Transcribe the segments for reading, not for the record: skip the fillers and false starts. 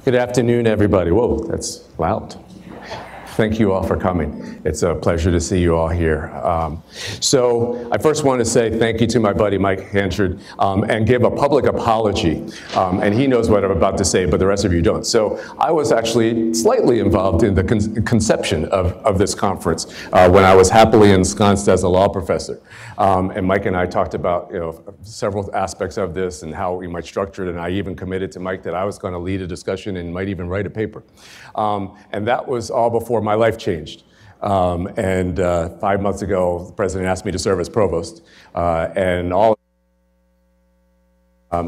Good afternoon, everybody. Whoa, that's loud. Thank you all for coming. It's a pleasure to see you all here. So I first want to say thank you to my buddy Mike Hanchard and give a public apology. And he knows what I'm about to say, but the rest of you don't. So I was actually slightly involved in the conception of this conference when I was happily ensconced as a law professor. And Mike and I talked about several aspects of this and how we might structure it. And I even committed to Mike that I was going to lead a discussion and might even write a paper. And that was all before my life changed. 5 months ago, the president asked me to serve as provost.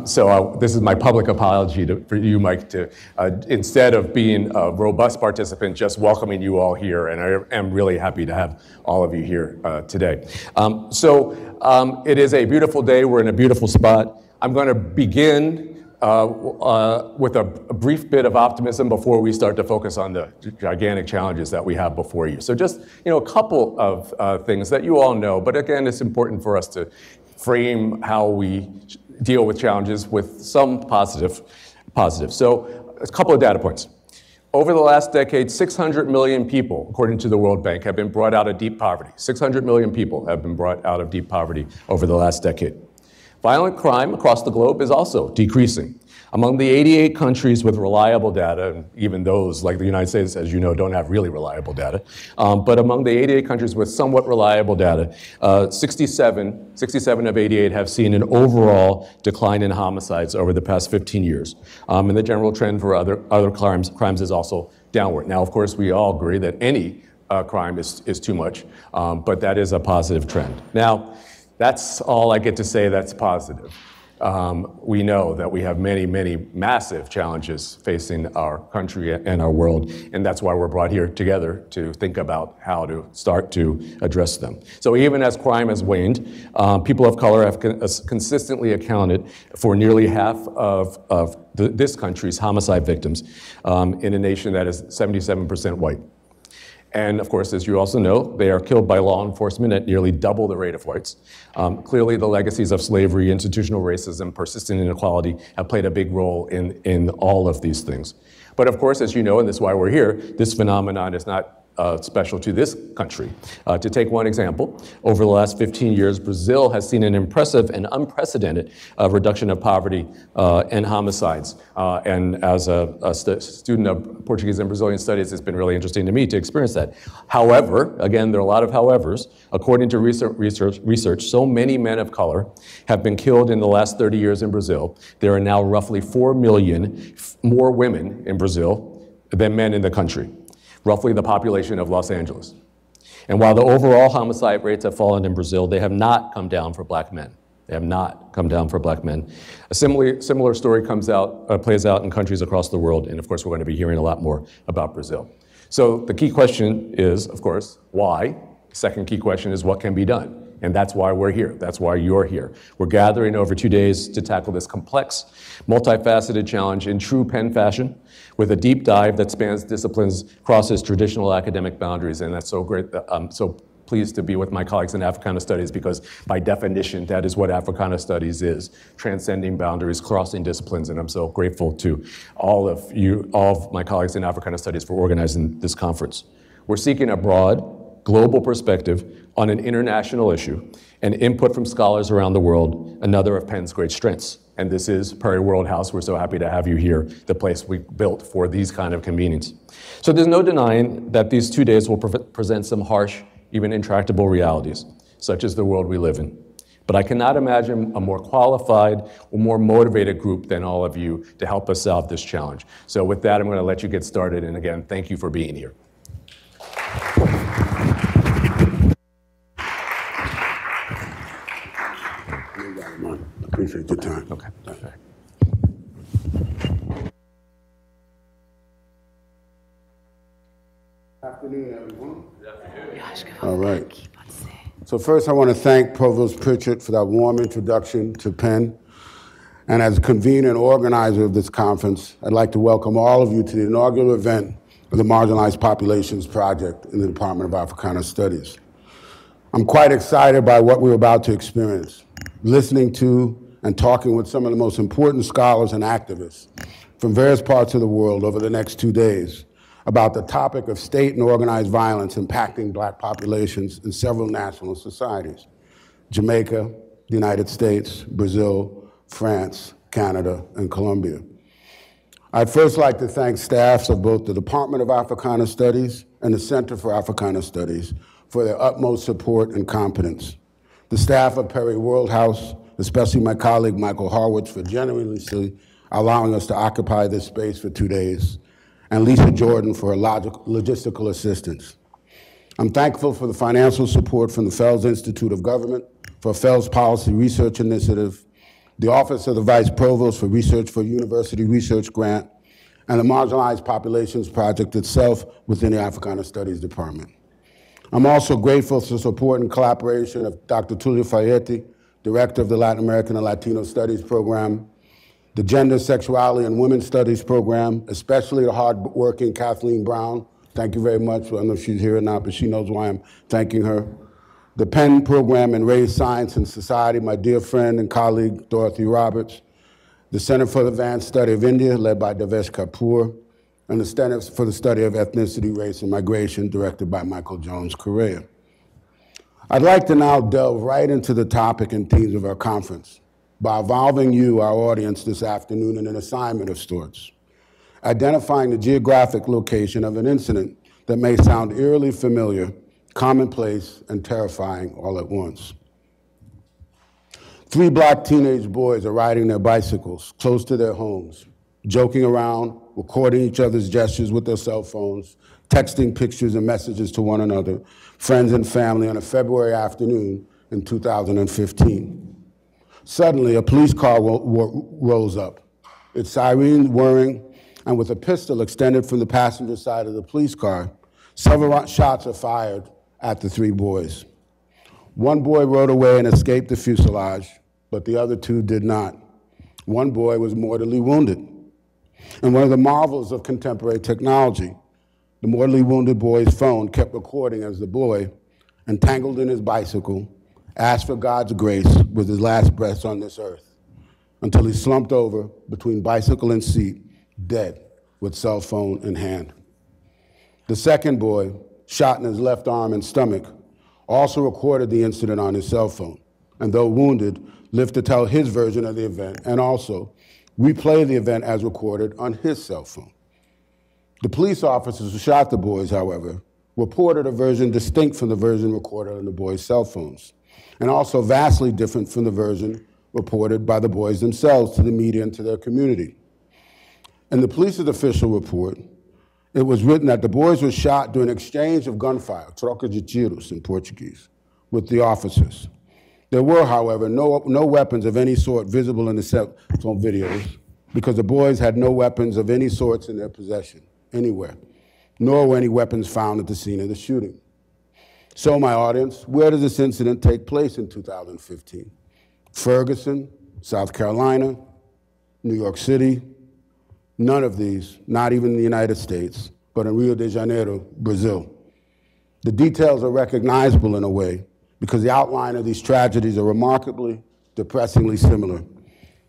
So this is my public apology for you, Mike, to instead of being a robust participant, just welcoming you all here. And I am really happy to have all of you here today. It is a beautiful day. We're in a beautiful spot. I'm going to begin with a brief bit of optimism before we start to focus on the gigantic challenges that we have before you. So just a couple of things that you all know, but again, it's important for us to frame how we deal with challenges with some positive. So a couple of data points. Over the last decade, 600 million people, according to the World Bank, have been brought out of deep poverty. 600 million people have been brought out of deep poverty over the last decade. Violent crime across the globe is also decreasing. Among the 88 countries with reliable data, and even those like the United States, as you know, don't have really reliable data, but among the 88 countries with somewhat reliable data, 67 of 88 have seen an overall decline in homicides over the past 15 years. And the general trend for other crimes is also downward. Now, of course, we all agree that any crime is too much, but that is a positive trend. Now, that's all I get to say that's positive. We know that we have many, many massive challenges facing our country and our world, and that's why we're brought here together to think about how to start to address them. So even as crime has waned, people of color have consistently accounted for nearly half of this country's homicide victims in a nation that is 77% white. And of course, as you also know, they are killed by law enforcement at nearly double the rate of whites. Clearly, the legacies of slavery, institutional racism, persistent inequality have played a big role in all of these things. But of course, as you know, and this is why we're here, this phenomenon is not special to this country. To take one example, over the last 15 years, Brazil has seen an impressive and unprecedented reduction of poverty and homicides. And as a student of Portuguese and Brazilian studies, it's been really interesting to me to experience that. However, again, there are a lot of howevers. According to research, so many men of color have been killed in the last 30 years in Brazil. There are now roughly 4 million more women in Brazil than men in the country, roughly the population of Los Angeles. And while the overall homicide rates have fallen in Brazil, they have not come down for black men. They have not come down for black men. A similar story plays out in countries across the world, and of course we're going to be hearing a lot more about Brazil. So the key question is, of course, why? Second key question is what can be done? And that's why we're here. That's why you're here. We're gathering over 2 days to tackle this complex, multifaceted challenge in true Penn fashion, with a deep dive that spans disciplines, crosses traditional academic boundaries. And that's so great. I'm so pleased to be with my colleagues in Africana Studies, because by definition, that is what Africana Studies is: transcending boundaries, crossing disciplines. And I'm so grateful to all of my colleagues in Africana Studies for organizing this conference. We're seeking a broad, global perspective on an international issue and input from scholars around the world, another of Penn's great strengths. And this is Perry World House. We're so happy to have you here, the place we built for these kind of convenings. So there's no denying that these 2 days will present some harsh, even intractable realities, such as the world we live in. But I cannot imagine a more qualified or more motivated group than all of you to help us solve this challenge. So with that, I'm going to let you get started. And again, thank you for being here. Appreciate your time. Okay. Afternoon, everyone. All right. So first, I want to thank Provost Pritchett for that warm introduction to Penn. And as convener and organizer of this conference, I'd like to welcome all of you to the inaugural event of the Marginalized Populations Project in the Department of Africana Studies. I'm quite excited by what we're about to experience, listening to and talking with some of the most important scholars and activists from various parts of the world over the next 2 days about the topic of state and organized violence impacting Black populations in several national societies: Jamaica, the United States, Brazil, France, Canada, and Colombia. I'd first like to thank staffs of both the Department of Africana Studies and the Center for Africana Studies for their utmost support and competence. The staff of Perry World House, especially my colleague Michael Harwitz, for generously allowing us to occupy this space for 2 days, and Lisa Jordan for her logistical assistance. I'm thankful for the financial support from the Fels Institute of Government for Fels Policy Research Initiative, the Office of the Vice Provost for Research for University Research Grant, and the Marginalized Populations Project itself within the Africana Studies Department. I'm also grateful for support and collaboration of Dr. Tulio Fayette, Director of the Latin American and Latino Studies Program, the Gender, Sexuality, and Women's Studies Program, especially the hardworking Kathleen Brown. Thank you very much. I don't know if she's here or not, but she knows why I'm thanking her. The Penn Program in Race, Science, and Society, my dear friend and colleague, Dorothy Roberts. The Center for the Advanced Study of India, led by Devesh Kapoor, and the Center for the Study of Ethnicity, Race, and Migration, directed by Michael Jones Correa. I'd like to now delve right into the topic and themes of our conference by involving you, our audience, this afternoon in an assignment of sorts, identifying the geographic location of an incident that may sound eerily familiar, commonplace, and terrifying all at once. 3 Black teenage boys are riding their bicycles close to their homes, joking around, recording each other's gestures with their cell phones, texting pictures and messages to one another, friends and family on a February afternoon in 2015. Suddenly, a police car rolls up, its siren whirring, and with a pistol extended from the passenger side of the police car, several shots are fired at the 3 boys. One boy rode away and escaped the fuselage, but the other 2 did not. One boy was mortally wounded. And one of the marvels of contemporary technology, the mortally wounded boy's phone kept recording as the boy, entangled in his bicycle, asked for God's grace with his last breaths on this earth, until he slumped over between bicycle and seat, dead, with cell phone in hand. The second boy, shot in his left arm and stomach, also recorded the incident on his cell phone, and though wounded, lived to tell his version of the event, and also replay the event as recorded on his cell phone. The police officers who shot the boys, however, reported a version distinct from the version recorded on the boys' cell phones, and also vastly different from the version reported by the boys themselves to the media and to their community. In the police's official report, it was written that the boys were shot during an exchange of gunfire, troca de tiros in Portuguese, with the officers. There were, however, no weapons of any sort visible in the cell phone videos, because the boys had no weapons of any sorts in their possession, anywhere, nor were any weapons found at the scene of the shooting. So, my audience, where does this incident take place in 2015? Ferguson, South Carolina, New York City? None of these, not even in the United States, but in Rio de Janeiro, Brazil. The details are recognizable in a way because the outline of these tragedies are remarkably, depressingly similar,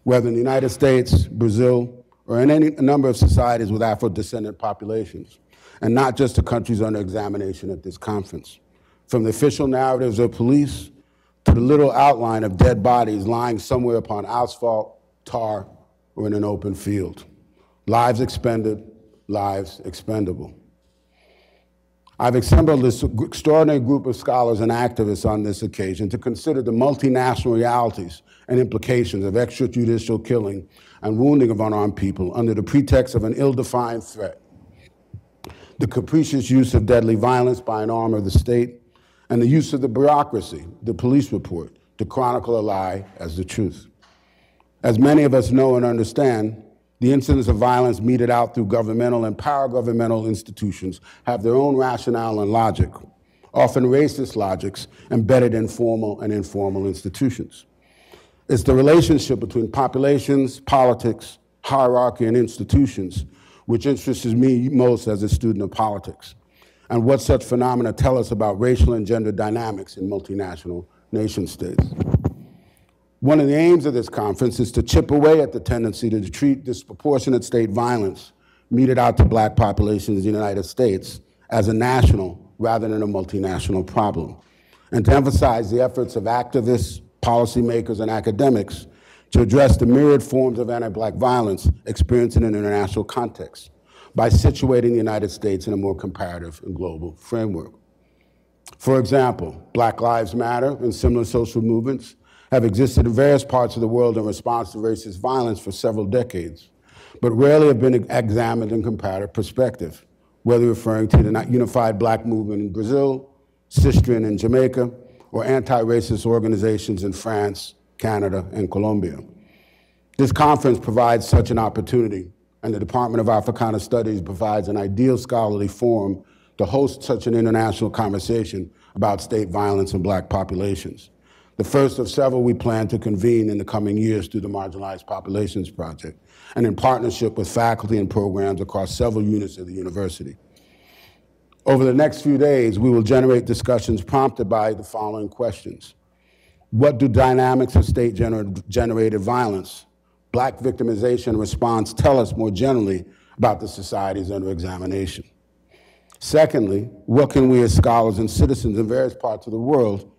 whether in the United States, Brazil, or in any number of societies with Afro-descendant populations, and not just the countries under examination at this conference. From the official narratives of police to the little outline of dead bodies lying somewhere upon asphalt, tar, or in an open field. Lives expended, lives expendable. I've assembled this extraordinary group of scholars and activists on this occasion to consider the multinational realities and implications of extrajudicial killing and wounding of unarmed people under the pretext of an ill-defined threat, the capricious use of deadly violence by an arm of the state, and the use of the bureaucracy, the police report, to chronicle a lie as the truth. As many of us know and understand, the incidents of violence meted out through governmental and paragovernmental institutions have their own rationale and logic, often racist logics embedded in formal and informal institutions. It's the relationship between populations, politics, hierarchy, and institutions which interests me most as a student of politics, and what such phenomena tell us about racial and gender dynamics in multinational nation states. One of the aims of this conference is to chip away at the tendency to treat disproportionate state violence meted out to black populations in the United States as a national rather than a multinational problem, and to emphasize the efforts of activists, policymakers, and academics to address the myriad forms of anti-black violence experienced in an international context by situating the United States in a more comparative and global framework. For example, Black Lives Matter and similar social movements have existed in various parts of the world in response to racist violence for several decades, but rarely have been examined in comparative perspective, whether referring to the Unified Black Movement in Brazil, Sistrian in Jamaica, or anti-racist organizations in France, Canada, and Colombia. This conference provides such an opportunity, and the Department of Africana Studies provides an ideal scholarly forum to host such an international conversation about state violence in black populations. The first of several we plan to convene in the coming years through the Marginalized Populations Project, and in partnership with faculty and programs across several units of the university. Over the next few days, we will generate discussions prompted by the following questions. What do dynamics of state-generated violence, black victimization response tell us more generally about the societies under examination? Secondly, what can we as scholars and citizens in various parts of the world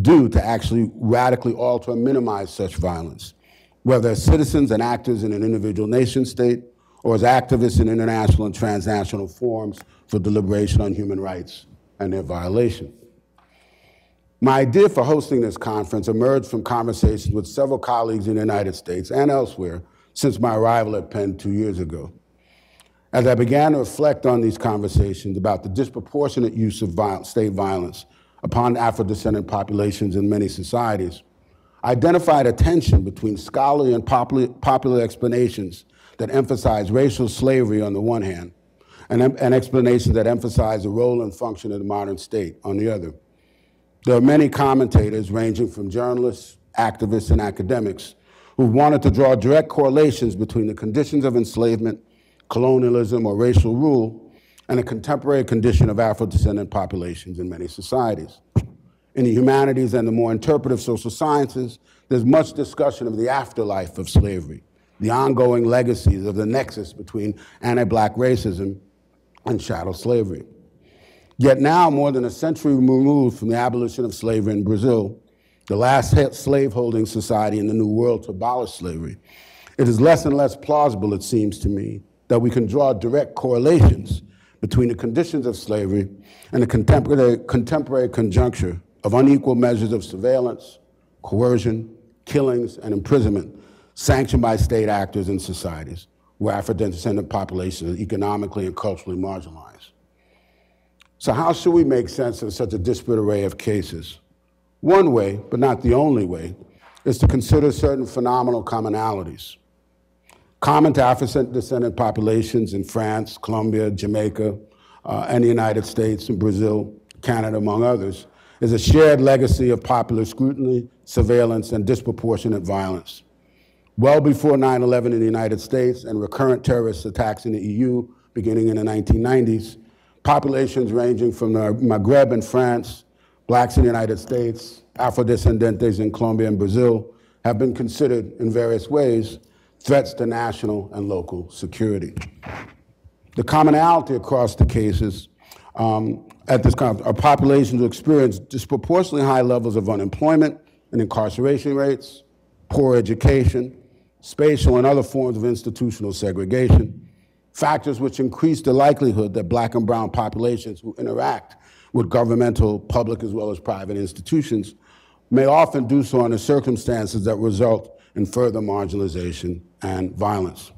do to actually radically alter and minimize such violence, whether as citizens and actors in an individual nation state or as activists in international and transnational forums for deliberation on human rights and their violation? My idea for hosting this conference emerged from conversations with several colleagues in the United States and elsewhere since my arrival at Penn 2 years ago. As I began to reflect on these conversations about the disproportionate use of state violence upon Afro-descendant populations in many societies, I identified a tension between scholarly and popular explanations that emphasize racial slavery on the one hand, and explanations that emphasize the role and function of the modern state on the other. There are many commentators, ranging from journalists, activists, and academics, who wanted to draw direct correlations between the conditions of enslavement, colonialism, or racial rule, and the contemporary condition of Afro-descendant populations in many societies. In the humanities and the more interpretive social sciences, there's much discussion of the afterlife of slavery, the ongoing legacies of the nexus between anti-black racism and chattel slavery. Yet now, more than a century removed from the abolition of slavery in Brazil, the last slaveholding society in the New World to abolish slavery, it is less and less plausible, it seems to me, that we can draw direct correlations between the conditions of slavery and the contemporary conjuncture of unequal measures of surveillance, coercion, killings, and imprisonment sanctioned by state actors and societies where Afro-descendant populations are economically and culturally marginalized. So how should we make sense of such a disparate array of cases? One way, but not the only way, is to consider certain phenomenal commonalities. Common to Afro-descendant populations in France, Colombia, Jamaica, and the United States and Brazil, Canada, among others, is a shared legacy of popular scrutiny, surveillance, and disproportionate violence. Well before 9/11 in the United States and recurrent terrorist attacks in the EU beginning in the 1990s, populations ranging from the Maghreb and France, blacks in the United States, Afro-descendentes in Colombia and Brazil have been considered in various ways threats to national and local security. The commonality across the cases at this conference are populations who experience disproportionately high levels of unemployment and incarceration rates, poor education, spatial and other forms of institutional segregation, factors which increase the likelihood that black and brown populations who interact with governmental, public, as well as private institutions may often do so under circumstances that result in further marginalization and violence.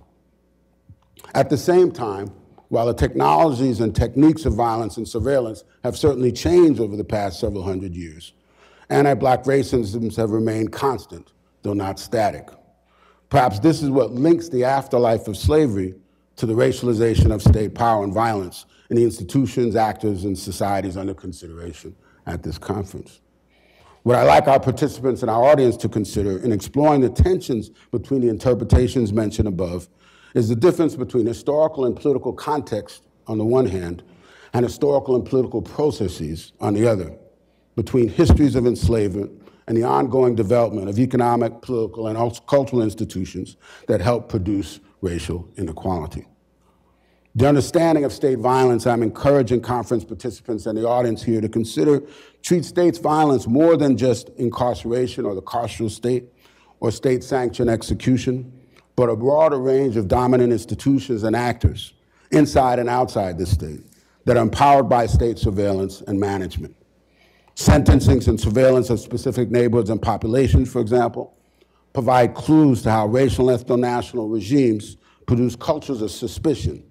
At the same time, while the technologies and techniques of violence and surveillance have certainly changed over the past several hundred years, anti-black racisms have remained constant, though not static. Perhaps this is what links the afterlife of slavery to the racialization of state power and violence in the institutions, actors, and societies under consideration at this conference. What I'd like our participants and our audience to consider in exploring the tensions between the interpretations mentioned above is the difference between historical and political context on the one hand and historical and political processes on the other, between histories of enslavement and the ongoing development of economic, political, and also cultural institutions that help produce racial inequality. The understanding of state violence, I'm encouraging conference participants and the audience here to treat states' violence more than just incarceration or the carceral state or state-sanctioned execution, but a broader range of dominant institutions and actors inside and outside the state that are empowered by state surveillance and management. Sentencing and surveillance of specific neighborhoods and populations, for example, provide clues to how racial and ethno-national regimes produce cultures of suspicion,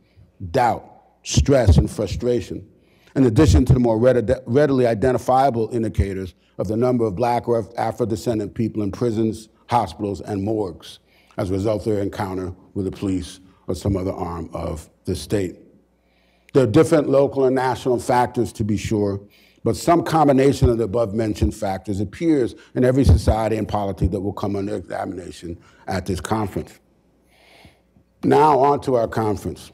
doubt, stress, and frustration, in addition to the more readily identifiable indicators of the number of Black or Afro-descendant people in prisons, hospitals, and morgues as a result of their encounter with the police or some other arm of the state. There are different local and national factors, to be sure, but some combination of the above-mentioned factors appears in every society and polity that will come under examination at this conference. Now on to our conference.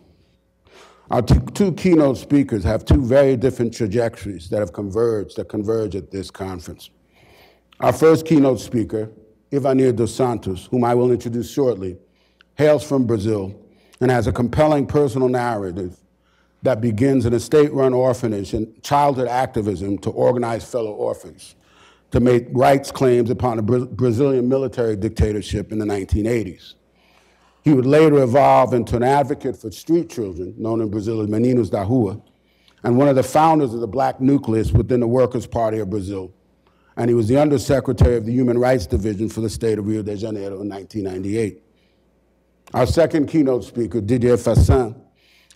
Our two keynote speakers have two very different trajectories that converge at this conference. Our first keynote speaker, Ivanir dos Santos, whom I will introduce shortly, hails from Brazil and has a compelling personal narrative that begins in a state-run orphanage and childhood activism to organize fellow orphans, to make rights claims upon a Brazilian military dictatorship in the 1980s. He would later evolve into an advocate for street children, known in Brazil as Meninos da Rua, and one of the founders of the Black nucleus within the Workers' Party of Brazil. And he was the Undersecretary of the Human Rights Division for the state of Rio de Janeiro in 1998. Our second keynote speaker, Didier Fassin,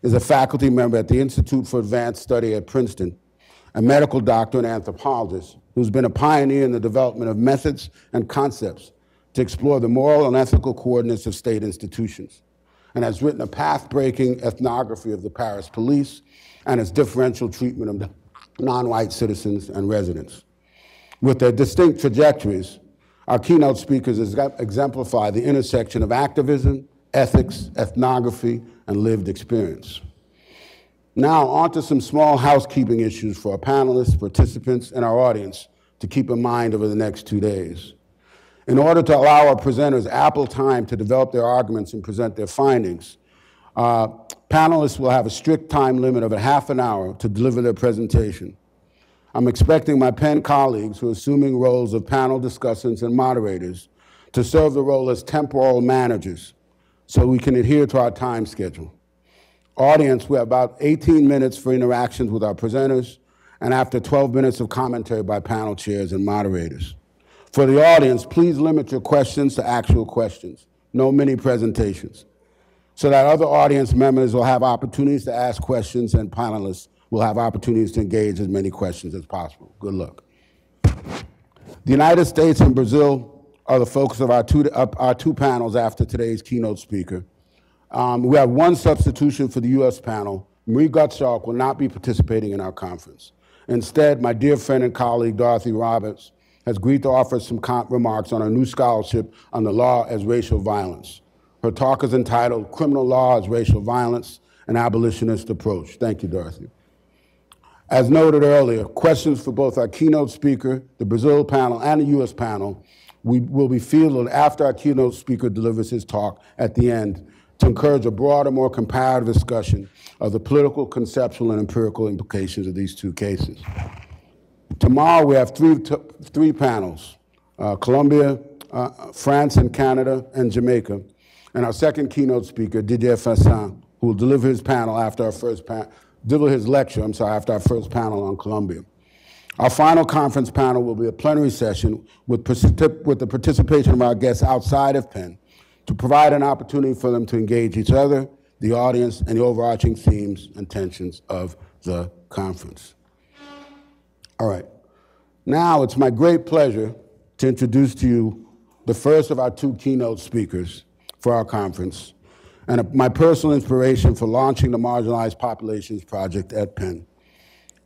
is a faculty member at the Institute for Advanced Study at Princeton, a medical doctor and anthropologist who's been a pioneer in the development of methods and concepts to explore the moral and ethical coordinates of state institutions, and has written a path-breaking ethnography of the Paris police and its differential treatment of non-white citizens and residents. With their distinct trajectories, our keynote speakers exemplify the intersection of activism, ethics, ethnography, and lived experience. Now, on to some small housekeeping issues for our panelists, participants, and our audience to keep in mind over the next 2 days. In order to allow our presenters ample time to develop their arguments and present their findings, panelists will have a strict time limit of a half an hour to deliver their presentation. I'm expecting my Penn colleagues, who are assuming roles of panel discussants and moderators, to serve the role as temporal managers so we can adhere to our time schedule. Audience, we have about 18 minutes for interactions with our presenters, and after 12 minutes of commentary by panel chairs and moderators. For the audience, please limit your questions to actual questions, no mini presentations, so that other audience members will have opportunities to ask questions and panelists will have opportunities to engage as many questions as possible. Good luck. The United States and Brazil are the focus of our two panels after today's keynote speaker. We have one substitution for the US panel. Marie Gottschalk will not be participating in our conference. Instead, my dear friend and colleague, Dorothy Roberts, has agreed to offer some remarks on her new scholarship on the law as racial violence. Her talk is entitled Criminal Law as Racial Violence, an Abolitionist Approach. Thank you, Dorothy. As noted earlier, questions for both our keynote speaker, the Brazil panel, and the US panel will be fielded after our keynote speaker delivers his talk at the end to encourage a broader, more comparative discussion of the political, conceptual, and empirical implications of these two cases. Tomorrow we have three panels, Colombia, France and Canada, and Jamaica. And our second keynote speaker, Didier Fassin, who will deliver his panel after our first after our first panel on Colombia. Our final conference panel will be a plenary session with the participation of our guests outside of Penn to provide an opportunity for them to engage each other, the audience, and the overarching themes and tensions of the conference. All right. Now it's my great pleasure to introduce to you the first of our two keynote speakers for our conference, and my personal inspiration for launching the Marginalized Populations Project at Penn.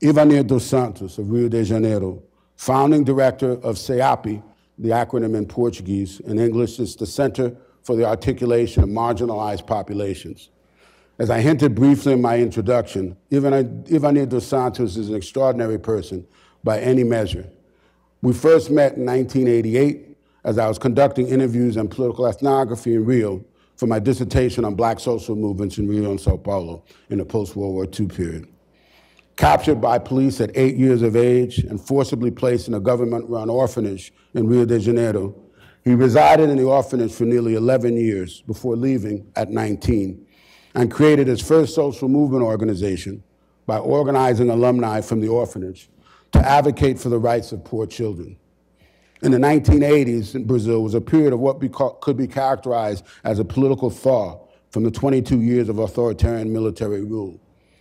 Ivanir dos Santos of Rio de Janeiro, founding director of CEAP, the acronym in Portuguese. In English, it's the Center for the Articulation of Marginalized Populations. As I hinted briefly in my introduction, Ivanir dos Santos is an extraordinary person by any measure. We first met in 1988 as I was conducting interviews on political ethnography in Rio for my dissertation on black social movements in Rio and Sao Paulo in the post-World War II period. Captured by police at 8 years of age and forcibly placed in a government-run orphanage in Rio de Janeiro, he resided in the orphanage for nearly 11 years before leaving at 19 and created his first social movement organization by organizing alumni from the orphanage to advocate for the rights of poor children. In the 1980s in Brazil was a period of what could be characterized as a political thaw from the 22 years of authoritarian military rule,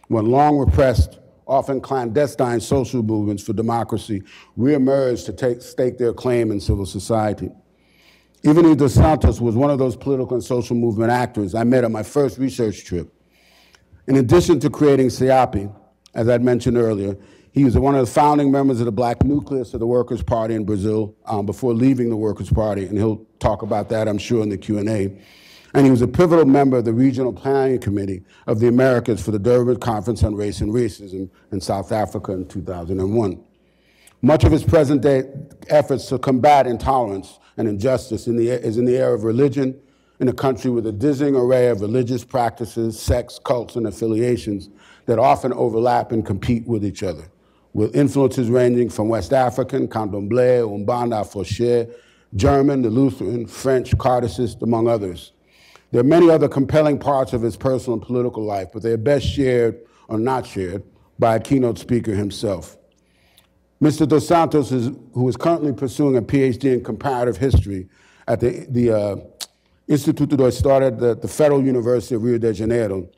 when long repressed, often clandestine social movements for democracy reemerged to stake their claim in civil society. Ivanildo dos Santos was one of those political and social movement actors I met on my first research trip. In addition to creating SEAP, as I'd mentioned earlier, he was one of the founding members of the black nucleus of the Workers' Party in Brazil before leaving the Workers' Party, and he'll talk about that, I'm sure, in the Q&A. And he was a pivotal member of the Regional Planning Committee of the Americas for the Durban Conference on Race and Racism in South Africa in 2001. Much of his present-day efforts to combat intolerance and injustice is in the area of religion in a country with a dizzying array of religious practices, sects, cults, and affiliations that often overlap and compete with each other, with influences ranging from West African, Candomblé, Umbanda, Fauché, German, the Lutheran, French, Kardecist, among others. There are many other compelling parts of his personal and political life, but they are best shared or not shared by a keynote speaker himself. Mr. Dos Santos, who is currently pursuing a PhD in comparative history at the Instituto do Estado at the Federal University of Rio de Janeiro,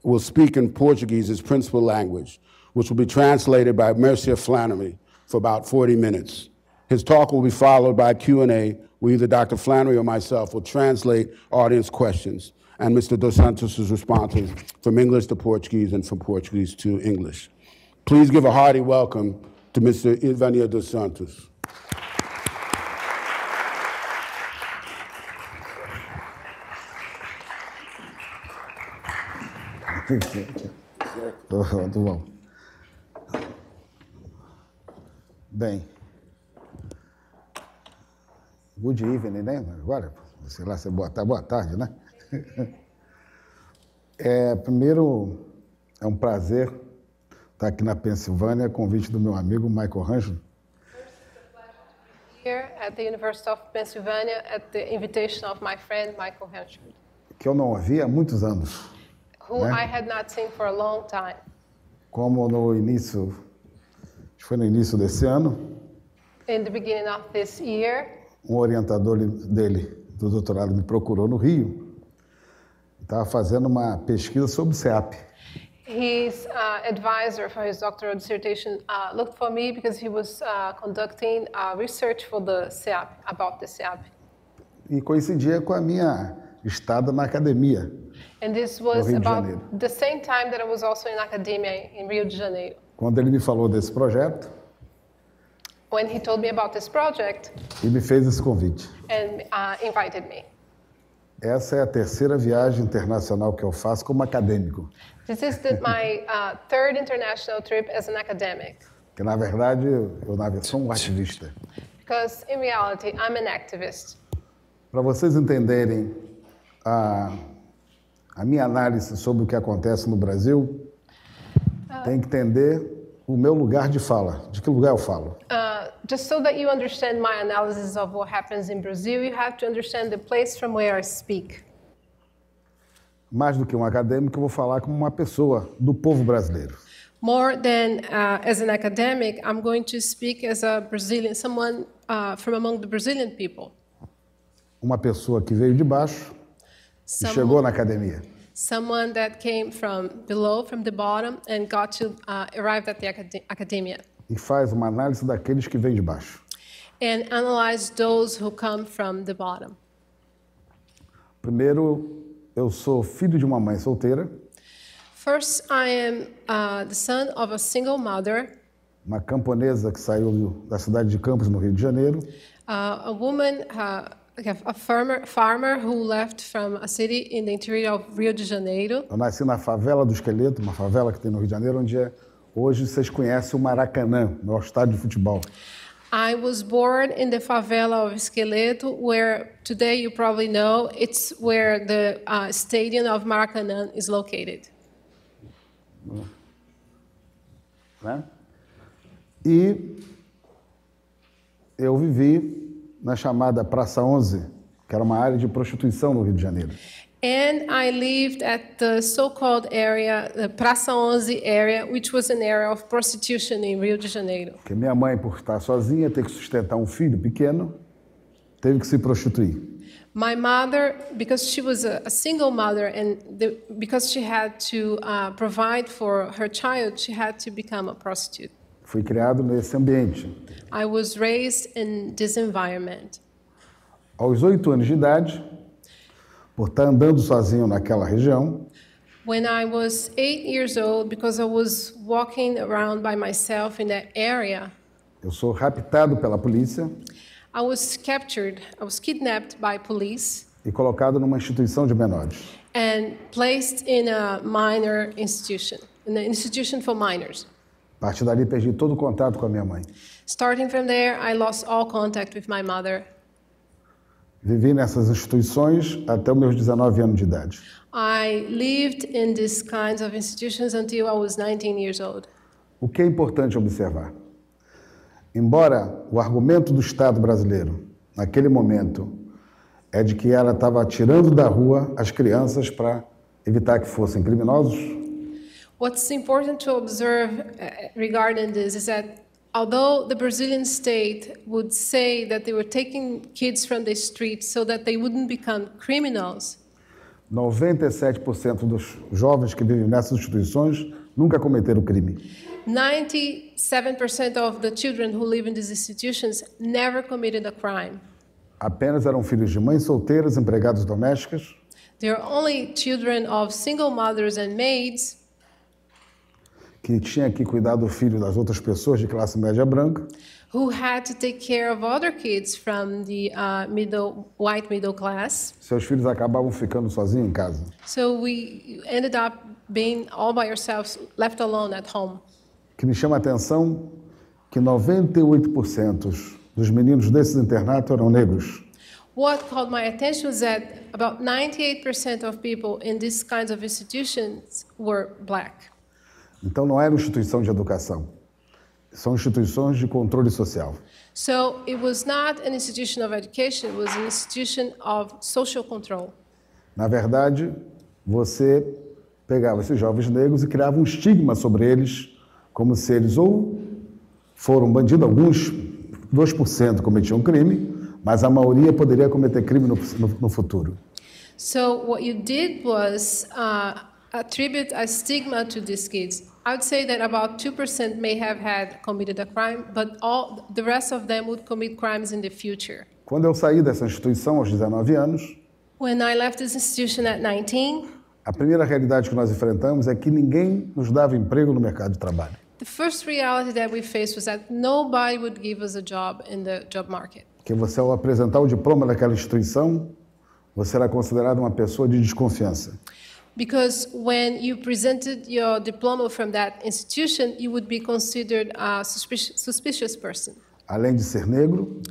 will speak in Portuguese, his principal language, which will be translated by Mercia Flannery for about 40 minutes. His talk will be followed by a Q&A where either Dr. Flannery or myself will translate audience questions and Mr. Dos Santos' responses from English to Portuguese and from Portuguese to English. Please give a hearty welcome to Mr. Ivanildo dos Santos. Tudo bom. Bem, good evening, né? Agora, sei lá se é boa tarde, né? Primeiro, é um prazer estar aqui na Pensilvânia, convite do meu amigo Michael Rangel. Here at the University of Pennsylvania at the invitation of my friend Michael Rangel. Que eu não ouvi há muitos anos. Who I had not seen for a long time. Como no início, acho que foi no início desse ano. In the beginning of this year. Um orientador dele do doutorado me procurou no Rio. Estava fazendo uma pesquisa sobre SEAP. His advisor for his doctoral dissertation looked for me because he was conducting research for the SEAP, about the SEAP. E coincidia com a minha estada na academia. And this was about the same time that I was also in academia in Rio de Janeiro. Quando ele me falou desse projeto, when he told me about this project, ele me fez esse convite. And invited me. Essa é a terceira viagem internacional que eu faço como acadêmico. This is my third international trip as an academic. Que na verdade eu sou um ativista. Because in reality, I'm an activist. Para vocês entenderem a minha análise sobre o que acontece no Brasil, tem que entender o meu lugar de fala. De que lugar eu falo? Just so that you understand my analysis of what happens in Brazil, you have to understand the place from where I speak. Mais do que um acadêmico, eu vou falar como uma pessoa do povo brasileiro. More than as an academic, I'm going to speak as a Brazilian, someone from among the Brazilian people. Uma pessoa que veio de baixo e chegou na academia. Someone that came from below, from the bottom, and got to arrived at the academia. E faz uma análise daqueles que vêm de baixo. And analyze those who come from the bottom. Primeiro, eu sou filho de uma mãe solteira. First, I am the son of a single mother. Uma camponesa que saiu da cidade de Campos, no Rio de Janeiro. A woman, a farmer who left from a city in the interior of Rio de Janeiro. Eu nasci na favela do Esqueleto, uma favela que tem no Rio de Janeiro, onde hoje vocês conhecem o Maracanã, o maior estádio de futebol. I was born in the favela of Esqueleto, where today you probably know it's where the stadium of Maracanã is located. Né? E eu vivi na chamada Praça 11, que era uma área de prostituição no Rio de Janeiro. And I lived at the so-called area, the Praça 11 area, which was an area of prostitution in Rio de Janeiro. Porque minha mãe, por estar sozinha, ter que sustentar um filho pequeno, teve que se prostituir. My mother, because she was a single mother and because she had to provide for her child, she had to become a prostitute. Fui criado nesse ambiente. I was raised in this environment. Aos 8 anos de idade, por estar andando sozinho naquela região, When I was 8 years old, because I was walking around by myself in that area, eu sou raptado pela polícia I was captured, I was kidnapped by police e colocado numa instituição de menores. and placed in a minor institution, in an institution for minors. A partir dali, perdi todo o contato com a minha mãe. Starting from there, I lost all contact with my mother. Vivi nessas instituições até os meus 19 anos de idade. I lived in these kinds of institutions until I was 19 years old. O que é importante observar? Embora o argumento do Estado brasileiro, naquele momento, é de que ela estava tirando da rua as crianças para evitar que fossem criminosos, What's important to observe regarding this is that although the Brazilian state would say that they were taking kids from the streets so that they wouldn't become criminals, 97% dos jovens que vivem nessas instituições nunca cometeram crime. 97% of the children who live in these institutions never committed a crime. Apenas eram filhos de mães solteiras, empregadas domésticas, They're only children of single mothers and maids que tinha que cuidar do filho das outras pessoas de classe média branca, who had to take care of other kids from the white middle class. seus filhos acabavam ficando sozinhos em casa. So we ended up being all by ourselves, left alone at home. O que me chama a atenção é que 98% dos meninos desses internatos eram negros. What caught my attention was that about 98% of people in these kinds of institutions were black. Então não era instituição de educação, são instituições de controle social. So it was not an institution of education, it was an institution of social control. Na verdade, você pegava esses jovens negros e criava um estigma sobre eles, como se eles ou foram bandidos, alguns 2% cometiam crime, mas a maioria poderia cometer crime no futuro. So what you did was attribute a stigma to these kids. I would say that about 2% may have had committed a crime, but the rest of them would commit crimes in the future. Quando eu saí dessa instituição aos 19 anos, When I left this institution at 19, a primeira realidade que nós enfrentamos é que ninguém nos dava emprego no mercado de trabalho. the first reality that we faced was that nobody would give us a job in the job market. Porque você, ao apresentar o diploma daquela instituição, você era considerado uma pessoa de desconfiança. Because when you presented your diploma from that institution, you would be considered a suspicious person. Além de ser negro,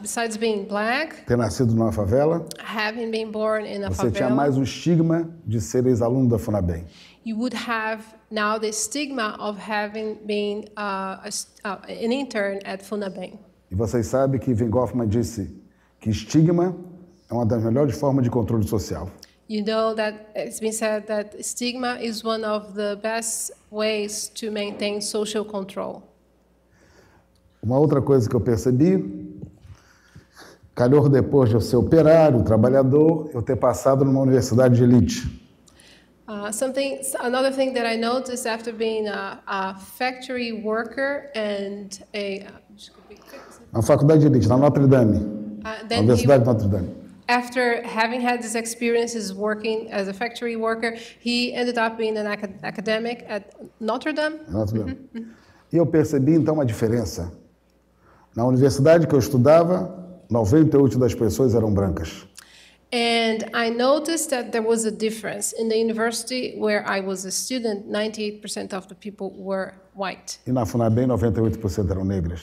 Besides being black, ter nascido numa favela, having been born in a você tinha favela, mais um estigma de ser ex-aluno da FUNABEM. you would have now the stigma of having been an intern at FUNABEM. E vocês sabem que Ivan Goffman disse que estigma é uma das melhores formas de controle social. You know that it's been said that stigma is one of the best ways to maintain social control. Uma outra coisa que eu percebi, calhou depois de eu ser operário, trabalhador, eu ter passado numa universidade de elite. Another thing that I noticed after being a factory worker and Na faculdade de elite, na Notre Dame, na Universidade de Notre Dame. after having had these experiences working as a factory worker, he ended up being an academic at Notre Dame. Notre Dame. E eu percebi então uma diferença. Na universidade que eu estudava, 98% das pessoas eram brancas. And I noticed that there was a difference. In the university where I was a student, 98% of the people were white. E na FUNABEM, 98% eram negras.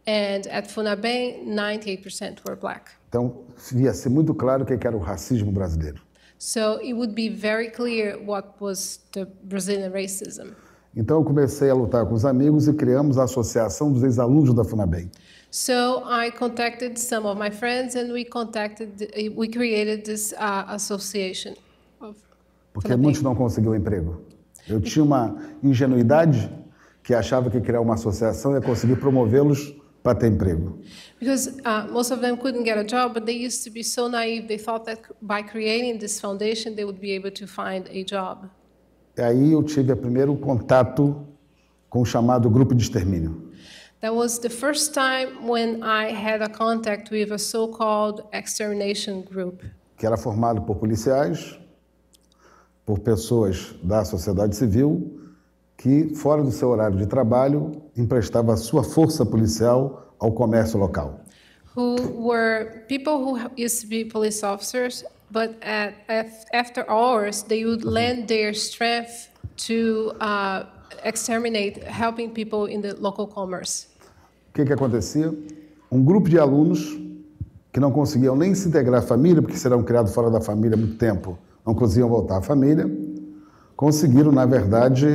And at FUNABEM, 98% were black. Então, ia ser muito claro o que era o racismo brasileiro. So it would be very clear what was the Brazilian racism. Então, eu comecei a lutar com os amigos e criamos a Associação dos Ex-Alunos da FUNABEM. So I contacted some of my friends and we created this association of Porque FUNABEM. muitos não conseguiam emprego. Eu tinha uma ingenuidade que achava que criar uma associação ia conseguir promovê-los para ter emprego. Because most of them couldn't get a job, but they used to be so naive. They thought that by creating this foundation, they would be able to find a job. E aí eu tive o primeiro contato com o chamado grupo de extermínio. That was the first time when I had a contact with a so-called extermination group. Que era formado por policiais, por pessoas da sociedade civil, que, fora do seu horário de trabalho, emprestava a sua força policial ao comércio local. Who were people who used to be police officers, but after hours, they would lend their strength to exterminate, helping people in the local commerce. O que acontecia? Um grupo de alunos que não conseguiam nem se integrar à família, porque serão criados fora da família há muito tempo, não conseguiam voltar à família, conseguiram, na verdade,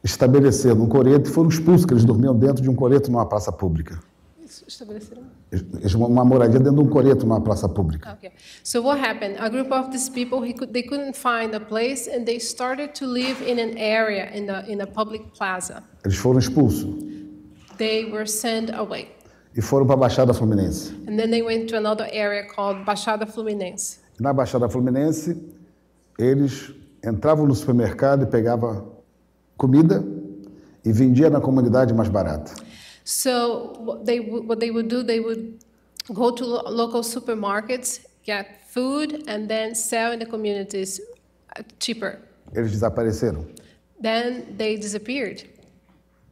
estabelecer num coreto e foram expulsos, porque eles dormiam dentro de um coreto numa praça pública. Estabeleceram? Uma moradia dentro de um coreto numa praça pública. Okay. So what happened? A group of these people, they couldn't find a place, and they started to live in an area in a public plaza. Eles foram expulsos They were sent away, e foram para a Baixada Fluminense. and then they went to another area called Baixada Fluminense. Na Baixada Fluminense, eles entravam no supermercado e pegavam comida e vendiam na comunidade mais barata. So what they would do, they would go to local supermarkets, get food, and then sell in the communities cheaper. Eles desapareceram, Then they disappeared.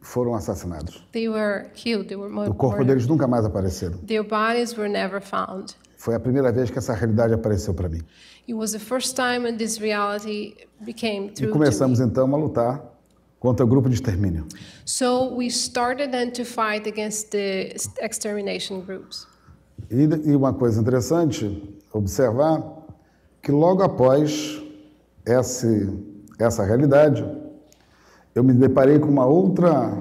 foram assassinados. They were killed. They were O corpo murdered. deles nunca mais apareceram. Their bodies were never found. Foi a primeira vez que essa realidade apareceu para mim. It was the first time when this reality became E true to começamos me. então a lutar contra o grupo de extermínio. So we started then to fight against the extermination groups. E uma coisa interessante, observar que logo após essa realidade, eu me deparei com uma outra...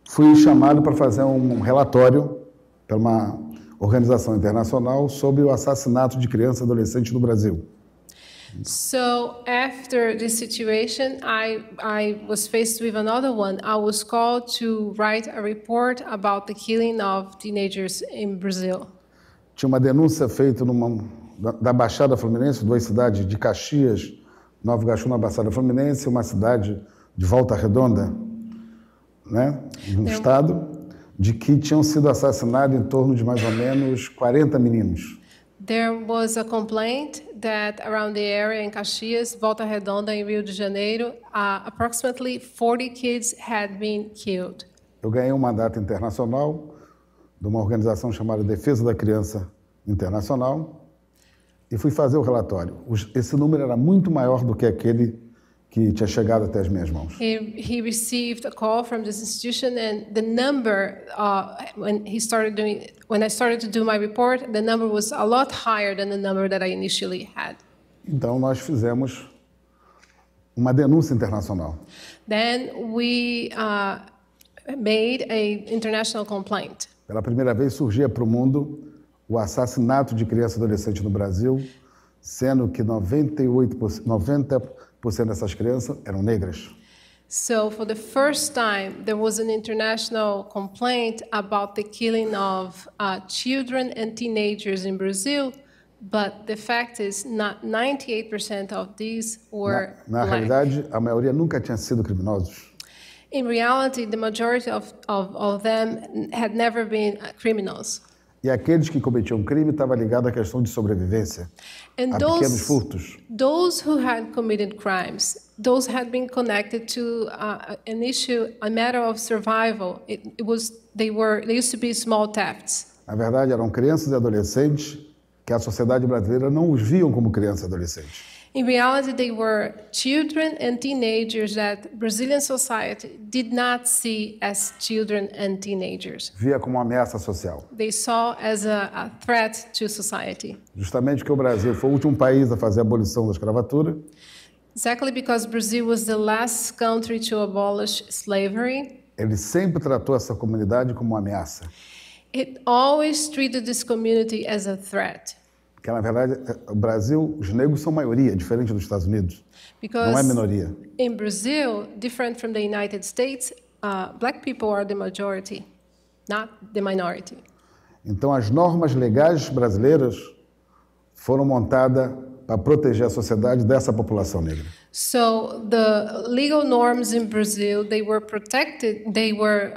Fui chamado para fazer um relatório para uma organização internacional sobre o assassinato de crianças e adolescentes no Brasil. So after this situation, I was faced with another one. I was called to write a report about the killing of teenagers in Brazil. Tinha uma denúncia feita da Baixada Fluminense, duas cidades de Caxias, Nova Iguaçu, na Baixada Fluminense, uma cidade de Volta Redonda, né, no estado, de que tinham sido assassinados em torno de mais ou menos 40 meninos. There was a complaint that around the area in Caxias, Volta Redonda, in Rio de Janeiro, approximately 40 kids had been killed. Eu ganhei um mandato internacional de uma organização chamada Defesa da Criança Internacional e fui fazer o relatório. Esse número era muito maior do que aquele que tinha chegado até as minhas mãos. He received a call from this institution, and the number when I started to do my report, the number was a lot higher than the number that I initially had. Então nós fizemos uma denúncia internacional. Then we made an international complaint. Pela primeira vez surgia para o mundo o assassinato de criança e adolescente no Brasil, sendo que 90% dessas crianças eram negras. So for the first time, there was an international complaint about the killing of children and teenagers in Brazil, but the fact is not 98% of these were Na black. realidade, a maioria nunca tinha sido criminosos. In reality, the majority of them had never been criminals. E aqueles que cometiam crime estavam ligados à questão de sobrevivência, And a pequenos furtos. those who had committed crimes, those had been connected to an issue, a matter of survival. They used to be small thefts. Na verdade, eram crianças e adolescentes que a sociedade brasileira não os viam como crianças e adolescentes. In reality, they were children and teenagers that Brazilian society did not see as children and teenagers. Via como uma ameaça social. They saw as a threat to society. Justamente porque o Brasil foi o último país a fazer a abolição da escravatura, Exactly because Brazil was the last country to abolish slavery. ele sempre tratou essa comunidade como uma ameaça. It always treated this community as a threat. Porque, na verdade, o Brasil, os negros são maioria, diferente dos Estados Unidos. Não é Because minoria. in Brazil, different from the United States, black people are the majority, not the minority. Então, as normas legais brasileiras foram montadas para proteger a sociedade dessa população negra. So the legal norms in Brazil, they were protected, they were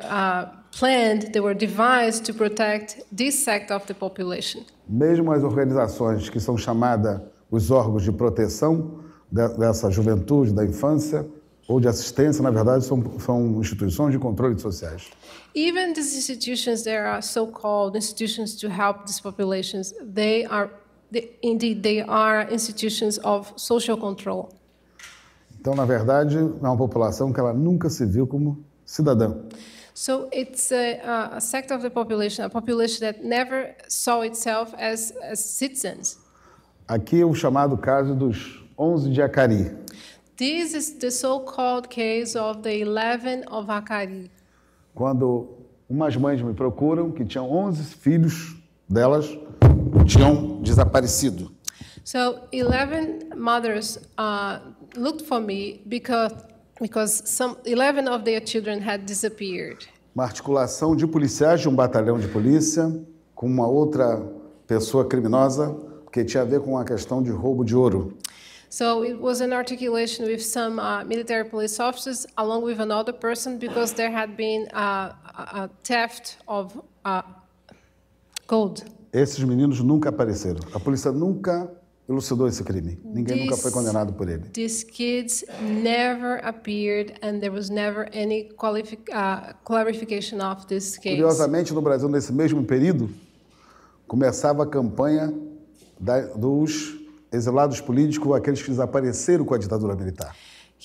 planned, they were devised to protect this sect of the population. Mesmo as organizações que são chamadas os órgãos de proteção dessa juventude, da infância, ou de assistência, na verdade, são instituições de controle sociais. Even these institutions, there are so-called institutions to help these populations, they are institutions of social control. Então, na verdade, é uma população que ela nunca se viu como cidadã. So it's a sect of the population, a population that never saw itself as citizens. Aqui é o chamado caso dos 11 de Acari. This is the so-called case of the 11 of Acari. Quando umas mães me procuram que tinham 11 filhos delas tinham desaparecido. So 11 mothers looked for me because 11 of their children had disappeared. Uma articulação de policiais de um batalhão de polícia com uma outra pessoa criminosa que tinha a ver com a questão de roubo de ouro. So it was an articulation with some military police officers along with another person because there had been a theft of gold. Esses meninos nunca apareceram. A polícia nunca elucidou esse crime. Ninguém nunca foi condenado por ele. These kids never appeared and there was never any clarification of this case. Curiosamente, no Brasil, nesse mesmo período, começava a campanha dos exilados políticos, aqueles que desapareceram com a ditadura militar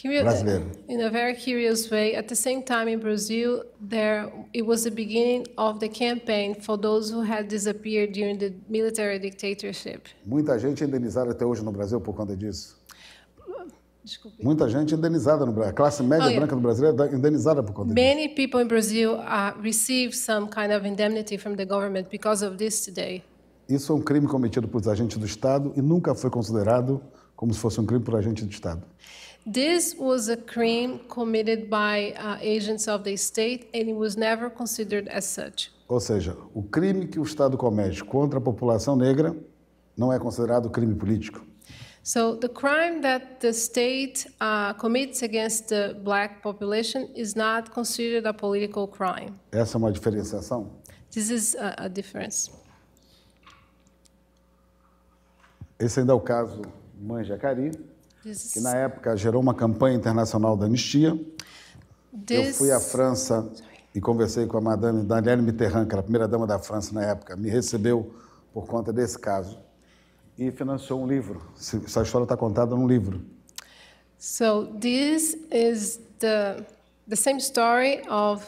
brasileira. In a very curious way, at the same time in Brazil, it was the beginning of the campaign for those who had disappeared during the military dictatorship. Muita gente é indenizada até hoje no Brasil por conta disso. Desculpe. Muita gente é indenizada no Brasil. A classe média branca do Brasil é indenizada por conta disso. Many people in Brazil receive some kind of indemnity from the government because of this today. Isso é um crime cometido por agentes do Estado e nunca foi considerado como se fosse um crime por agente do Estado. This was a crime committed by agents of the state and it was never considered as such. Ou seja, o crime que o Estado comete contra a população negra não é considerado crime político. So the crime that the state commits against the black population is not considered a political crime. Essa é uma diferenciação. This is a difference. Esse ainda é o caso Mães de Acari, que na época gerou uma campanha internacional da anistia. Eu fui à França e conversei com a madame Danielle Mitterrand, que era a primeira-dama da França na época, me recebeu por conta desse caso e financiou um livro. Essa história está contada num livro. So this is the same story of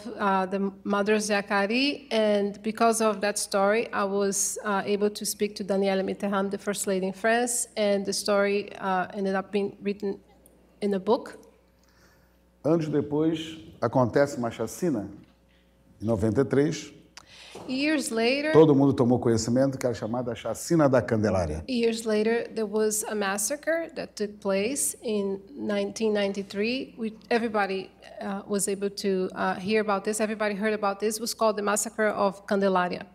the Mothers de Acari, and because of that story, I was able to speak to Danielle Mitterrand, the First Lady in France, and the story ended up being written in a book. Anos depois, acontece uma chacina, em 93. Years later, todo mundo tomou conhecimento que era chamada Chacina da Candelária. Years later, there was a massacre that took place in 1993. Everybody was able to hear about this. Everybody heard about this. It was called the Massacre of Candelaria.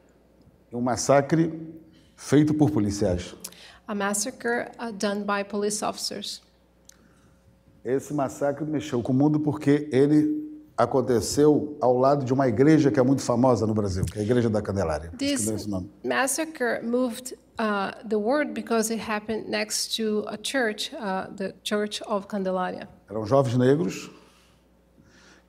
Um massacre feito por policiais. A massacre done by police officers. Esse massacre mexeu com o mundo porque ele aconteceu ao lado de uma igreja que é muito famosa no Brasil, que é a Igreja da Candelária. This massacre moved the world because it happened next to a church, the Church of Candelaria. Eram jovens negros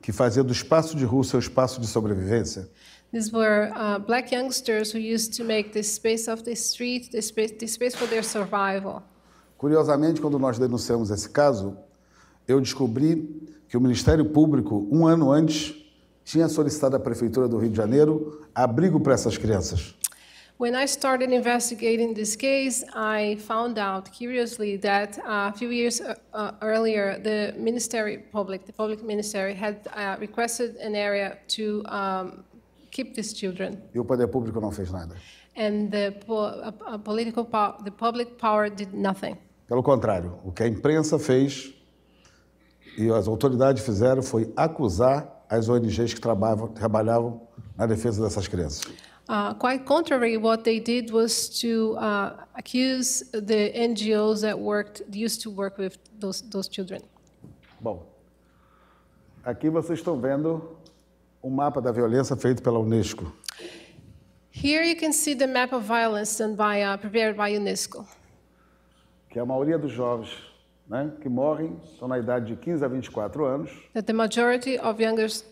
que faziam do espaço de rua seu espaço de sobrevivência. These were black youngsters who used to make the space of the street the space for their survival. Curiosamente, quando nós denunciamos esse caso, eu descobri que o Ministério Público, um ano antes, tinha solicitado à Prefeitura do Rio de Janeiro abrigo para essas crianças. When I started investigating this case, I found out, curiously, that a few years earlier, the public ministry had requested an area to keep these children. E o Poder Público não fez nada. And the public power did nothing. Pelo contrário, o que a imprensa fez e as autoridades fizeram foi acusar as ONGs que trabalhavam na defesa dessas crianças. Quite contrary, what they did was to accuse the NGOs that used to work with those children. Bom, aqui vocês estão vendo um mapa da violência feito pela Unesco. Here you can see the map of violence done prepared by UNESCO. Que a maioria dos jovens, né, que morrem estão na idade de 15 a 24 anos. That the majority of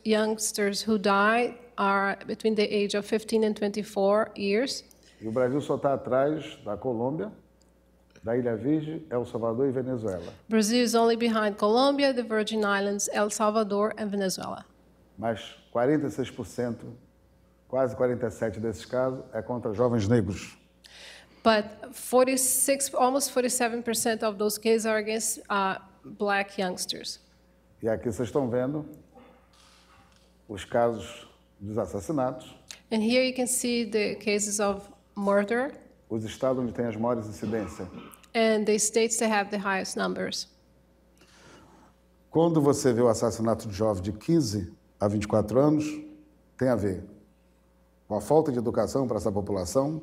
youngsters who die are between the age of 15 and 24 years. E o Brasil só está atrás da Colômbia, da Ilha Virgem, El Salvador e Venezuela. Brazil is only behind Colombia, the Virgin Islands, El Salvador and Venezuela. Mas 46%, quase 47% desses casos é contra jovens negros. But almost 47% of those cases are against black youngsters. E aqui vocês estão vendo os casos dos assassinatos. And here you can see the cases of murder. Os estados onde tem as maiores incidências. And the states that have the highest numbers. Quando você vê o assassinato de jovem de 15 a 24 anos, tem a ver com a falta de educação para essa população.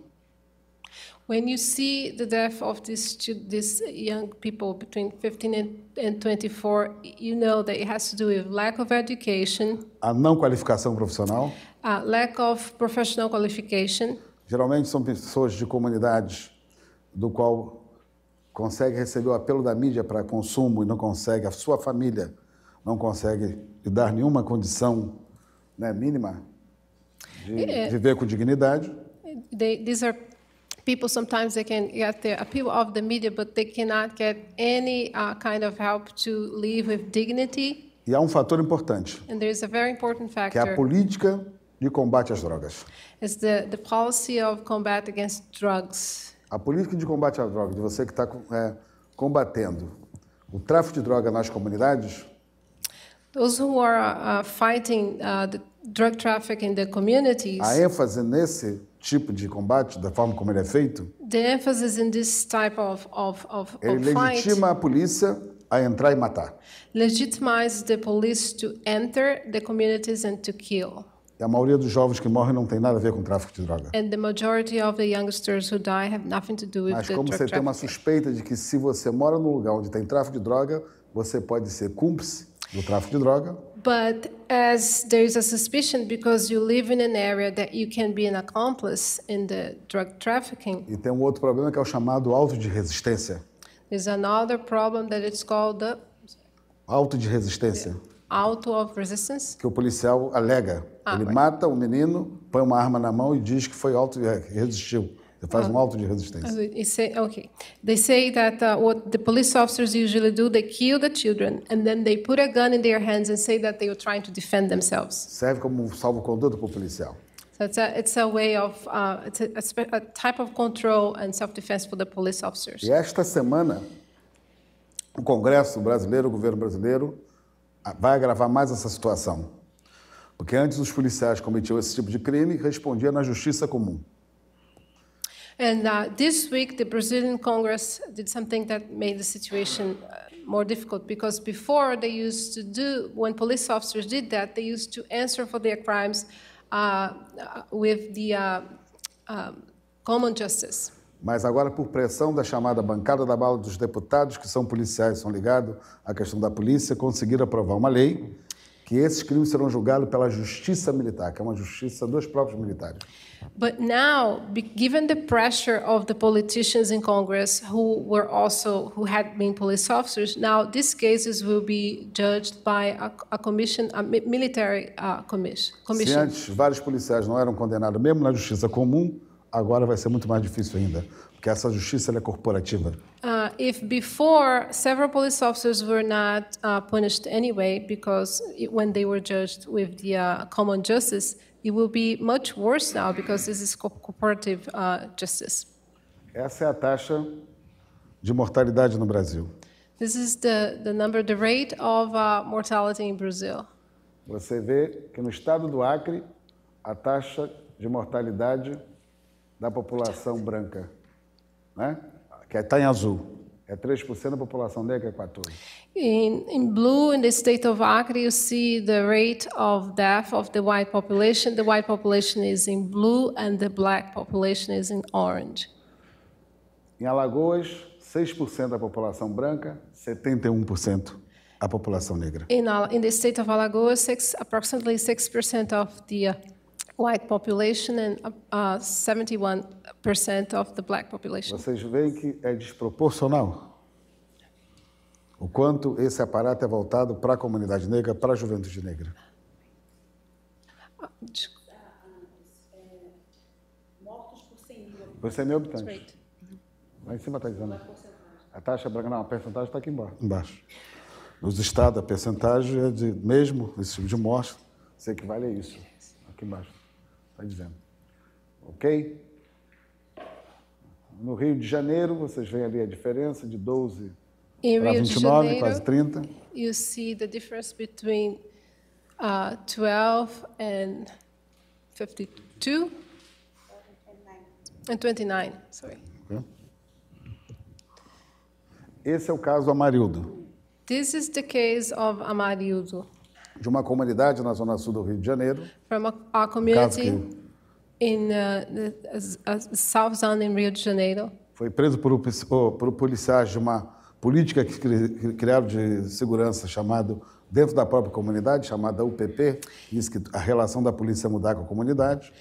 When you see the death of these young people between 15 and 24, you know that it has to do with lack of education, a não qualificação profissional. Lack of professional qualification. Geralmente são pessoas de comunidades do qual consegue receber o apelo da mídia para consumo e não consegue, a sua família não consegue lhe dar nenhuma condição, né, mínima de viver com dignidade. These are people, sometimes they can get the appeal of the media, but they cannot get any kind of help to live with dignity. E há um fator importante, And there is a very important que é a factor. política de combate às drogas. It's the policy of combat against drugs. A política de combate às drogas, de você que está combatendo o tráfico de droga nas comunidades, Those who are fighting the drug trafficking in the communities, a ênfase nesse tipo de combate, da forma como ele é feito, the emphasis in this type of ele fight legitima a polícia a entrar e matar. legitimizes the police to enter the communities and to kill. E a maioria dos jovens que morrem não tem nada a ver com o tráfico de droga. And the majority of the youngsters who die have nothing to do with Mas the como drug você tem uma trafficking. suspeita de que se você mora num lugar onde tem tráfico de droga, você pode ser cúmplice do tráfico de droga. But as there is a suspicion because you live in an area that you can be an accomplice in the drug trafficking, E tem um outro problema que é o chamado auto de resistência. there's another problem that it's called the Auto de resistência, auto of resistance. que o policial alega. Ele mata o menino, põe uma arma na mão e diz que foi auto resistiu. Ele faz um auto de resistência. They say that what the police officers usually do, they kill the children and then they put a gun in their hands and say that they were trying to defend themselves. Serve como salvo-conduto para o policial. So it's a way of a type of control and self-defense for the police officers. E esta semana, o Congresso brasileiro, o governo brasileiro, vai agravar mais essa situação. Porque antes os policiais cometiam esse tipo de crime e respondiam na justiça comum. And this week, the Brazilian Congress did something that made the situation more difficult because before they used to do, when police officers did that, they used to answer for their crimes with the common justice. Mas agora, por pressão da chamada bancada da bala dos deputados, que são policiais, são ligados à questão da polícia, conseguiram aprovar uma lei que esses crimes serão julgados pela justiça militar, que é uma justiça dos próprios militares. But now, given the pressure of the politicians in Congress who had been police officers, now these cases will be judged by a commission, a military commission. Se antes vários policiais não eram condenados mesmo na justiça comum, agora vai ser muito mais difícil ainda, que essa justiça ela é corporativa. If before several police officers were not punished anyway because when they were judged with the common justice, it will be much worse now because this is corporative justice. Essa é a taxa de mortalidade no Brasil. This is the rate of mortality in Brazil. Você vê que no estado do Acre, a taxa de mortalidade da população branca, né? Que está em azul, é 3%, da população negra é 14%. In blue, in the state of Acre, you see the rate of death of the white population. The white population is in blue and the black population is in orange. Em Alagoas, 6% da população branca, 71% a população negra. In the state of Alagoas, approximately 6% of the white population and 71% of the black population. Vocês veem que é desproporcional o quanto esse aparato é voltado para a comunidade negra, para a juventude negra. Mortos por 100 mil. Por 100 mil habitantes. Right. Lá em cima está dizendo. A taxa branca, não, a percentagem está aqui embaixo. Nos estados, a percentagem é de, mesmo esse tipo de morte, se equivale a isso. Aqui embaixo. Está dizendo. Ok? No Rio de Janeiro, vocês veem ali a diferença de 12 para 29, quase 30. You see the difference between 12 and 52 and 29. Sorry. Esse é o caso Amarildo, This is the case of Amarildo, de uma comunidade na zona sul do Rio de Janeiro. from a community in the South Zone in Rio de Janeiro. Foi preso por policiais de uma política que criaram de segurança chamado dentro da própria comunidade, chamada UPP, diz que a relação da polícia é mudar com a comunidade.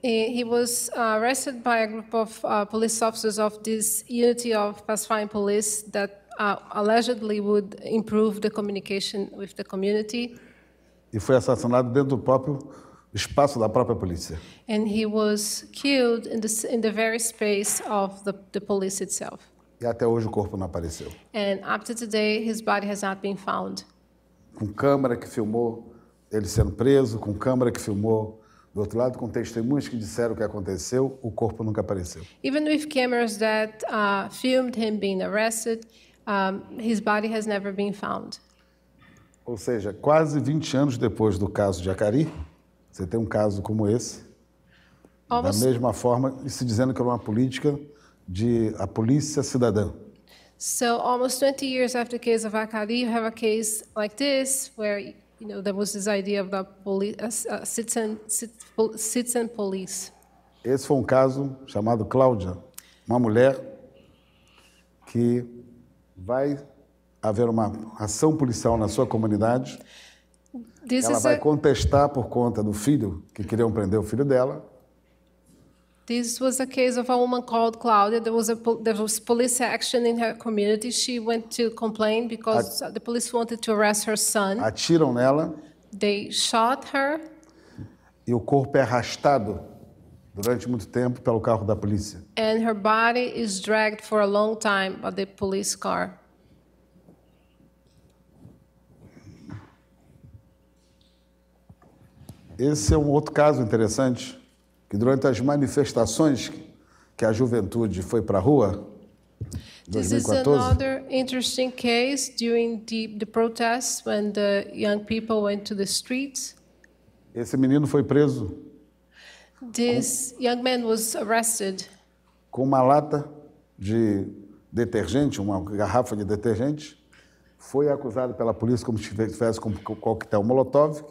He was arrested by a group of police officers of this unity of pacifying police that allegedly would improve the communication with the community. E foi assassinado dentro do próprio espaço da própria polícia. And he was killed in the very space of the police itself. E até hoje o corpo não apareceu. And up to today, his body has not been found. Com câmera que filmou ele sendo preso, com câmera que filmou do outro lado, com testemunhas que disseram o que aconteceu, o corpo nunca apareceu. Even with cameras that filmed him being arrested, his body has never been found. Ou seja, quase 20 anos depois do caso de Acari, você tem um caso como esse, da mesma forma, e se dizendo que era uma política de a polícia cidadã. So almost 20 years after the case of Acari, you have a case like this where there was this idea of the citizen police. Esse foi um caso chamado Cláudia, uma mulher que vai haver uma ação policial na sua comunidade. Ela vai contestar por conta do filho, que queriam prender o filho dela. This was a case of a woman called Claudia. There was police action in her community. She went to complain because the police wanted to arrest her son. Atiram nela. They shot her. E o corpo é arrastado durante muito tempo pelo carro da polícia. And her body is dragged for a long time by the police car. Esse é um outro caso interessante, que durante as manifestações que a juventude foi para a rua, em 2014... This is another interesting case during the protests when the young people went to the streets. Esse menino foi preso. This young man was arrested. Com uma lata de detergente, uma garrafa de detergente, foi acusado pela polícia como se tivesse com coquetel Molotov.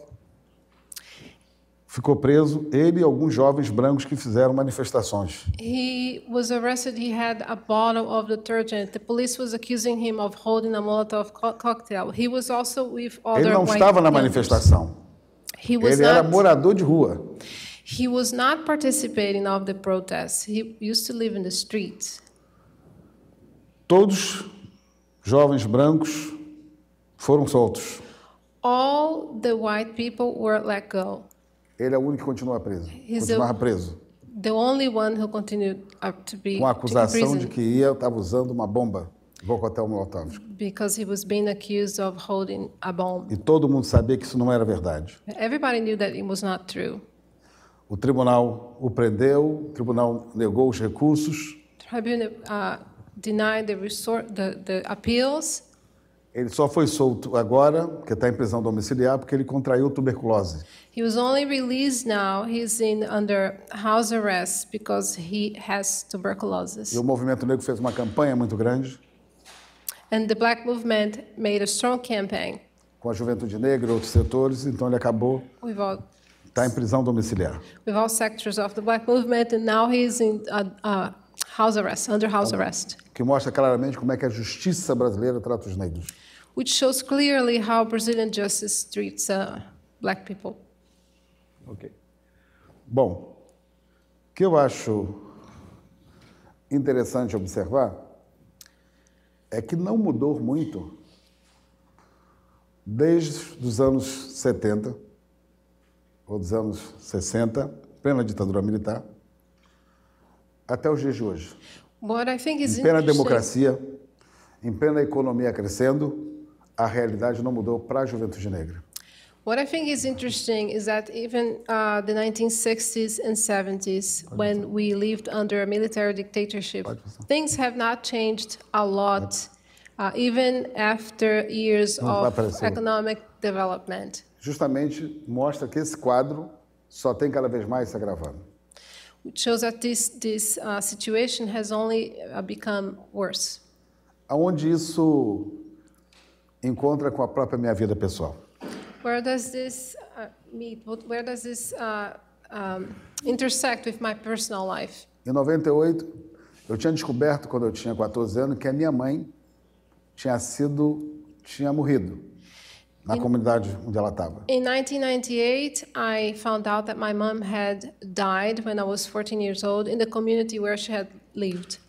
Ficou preso, ele e alguns jovens brancos que fizeram manifestações. He was arrested. He had a bottle of detergent. The police was accusing him of holding a Molotov cocktail. He was also with other Ele não estava na manifestação. Ele era morador de rua. He was not participating of the protests. He used to live in the streets. Todos jovens brancos foram soltos. All the white people were let go. Ele é o único que continua preso. Continuava preso. the only one who continued to be com a in acusação de prison que estava usando uma bomba, coquetel molotov. because he was being accused of holding a bomb. E todo mundo sabia que isso não era verdade. Everybody knew that it was not true. O tribunal o prendeu, o tribunal negou os recursos, The tribunal denied the appeals. ele só foi solto agora, porque está em prisão domiciliar, porque ele contraiu tuberculose. He was only released now. He's under house arrest because he has tuberculosis. E o movimento negro fez uma campanha muito grande And the black movement made a strong campaign com a juventude negra e outros setores, então ele acabou, está em prisão domiciliar. with all sectors of the black movement, and now he's in house arrest, under house arrest, Que mostra claramente como é que a justiça brasileira trata os negros. which shows clearly how Brazilian justice treats black people. Ok. Bom, o que eu acho interessante observar é que não mudou muito desde os anos 70 ou dos anos 60, plena ditadura militar, até os dias de hoje. What I think is Em plena interesting, democracia, em plena economia crescendo, a realidade não mudou para a juventude negra. what I think is interesting is that even the 1960s and 70s, when we lived under a military dictatorship, things have not changed a lot, even after years vai of aparecer. economic development. Justamente mostra que esse quadro só tem cada vez mais se agravando. Which shows that this situation has only become worse. Aonde isso encontra com a própria minha vida pessoal? Where does this meet? Where does this intersect with my personal life? Em 98, eu tinha descoberto, quando eu tinha 14 anos, que a minha mãe tinha morrido na comunidade onde ela estava. In 1998, I found out that my mom had died when I was 14 years old in the community where she had lived.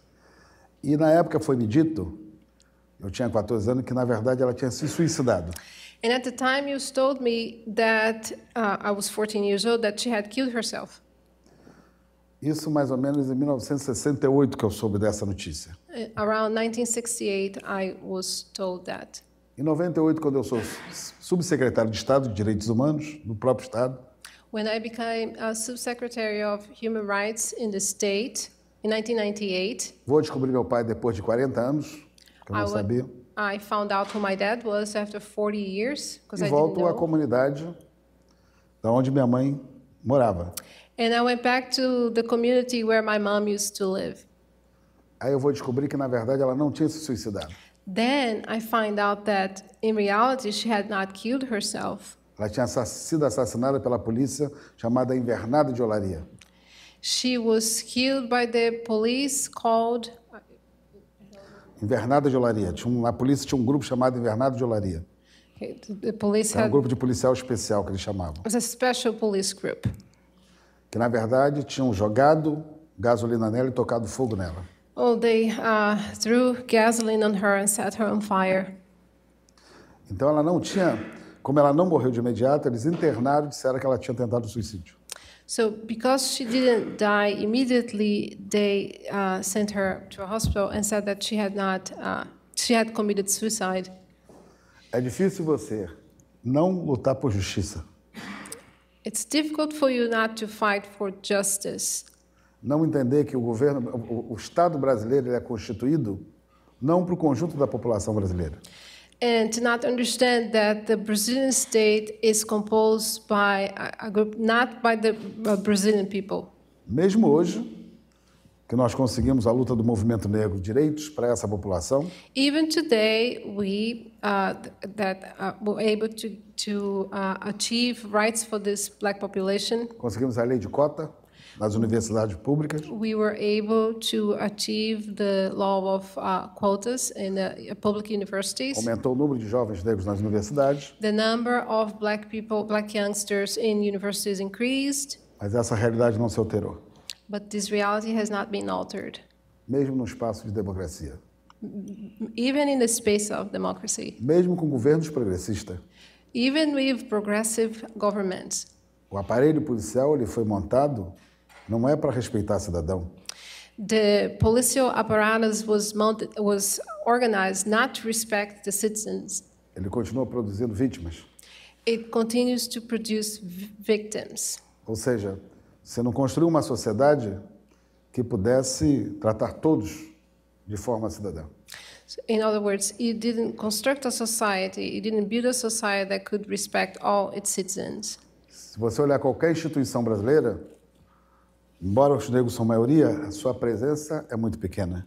E na época foi me dito, eu tinha 14 anos, que na verdade ela tinha se suicidado. And at the time, you told me that I was 14 years old, that she had killed herself. Isso mais ou menos em 1968 que eu soube dessa notícia. Around 1968, I was told that. Em 98, quando eu sou subsecretário de Estado de Direitos Humanos, do próprio Estado, When I became a subsecretary of Human Rights in the state in 1998, vou descobrir meu pai depois de 40 anos, que eu não sabia, I found out who my dad was after 40 years, because e I didn't volto à know. comunidade da onde minha mãe morava. And I went back to the community where my mom used to live. Aí eu vou descobrir que, na verdade, ela não tinha se suicidado. Then I find out that in reality she had not killed herself. Ela tinha sido assassinada pela polícia, chamada Invernada de Olaria. She was killed by the police called Invernada de Olaria. Na polícia tinha um grupo chamado Invernada de Olaria. the police Era um had grupo de policial especial que eles chamavam. was a special police group. Que, na verdade, tinham jogado gasolina nela e tocado fogo nela. Oh, they threw gasoline on her and set her on fire. Então, ela não tinha... Como ela não morreu de imediato, eles internaram e disseram que ela tinha tentado suicídio. So because she didn't die immediately, they sent her to a hospital and said that she had committed suicide. É difícil você não lutar por justiça, It's difficult for you not to fight for justice. não entender que o Estado brasileiro ele é constituído não para o conjunto da população brasileira. And to not understand that the Brazilian state is composed by a group, not by the Brazilian people. Mesmo hoje, que nós conseguimos a luta do movimento negro, direitos para essa população, Even today, we were able to achieve rights for this black population. conseguimos a lei de cota nas universidades públicas, We were able to achieve the law of quotas in public universities. aumentou o número de jovens negros nas universidades, The number of black people, black youngsters in universities increased, mas essa realidade não se alterou, but this reality has not been altered, mesmo no espaço de democracia. even in the space of democracy, Mesmo com governos progressistas, even with progressive governments. o aparelho policial ele foi montado não é para respeitar cidadão. The policial apparatus was organized not to respect the citizens. Ele continua produzindo vítimas. It continues to produce victims. Ou seja, você não construiu uma sociedade que pudesse tratar todos de forma cidadã. In other words, you didn't construct a society, you didn't build a society that could respect all its citizens. Se você olhar qualquer instituição brasileira, embora os negros são maioria, a sua presença é muito pequena.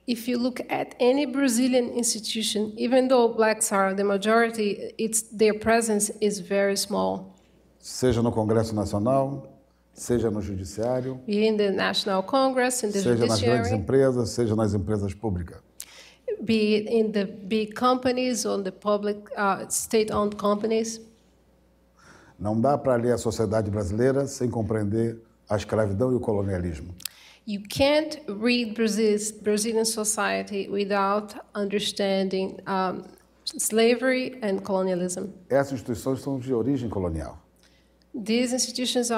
If you look at any Brazilian institution, even though blacks are the majority, their presence is very small. Seja no Congresso Nacional, seja no Judiciário, Be in the National Congress, in the seja nas grandes judiciary, empresas, seja nas empresas públicas. be it in the big companies or the public, state-owned companies. Não dá para ler a sociedade brasileira sem compreender a escravidão e o colonialismo. You can't read Brazilian society without understanding slavery and colonialism. Essas instituições são de origem colonial. These institutions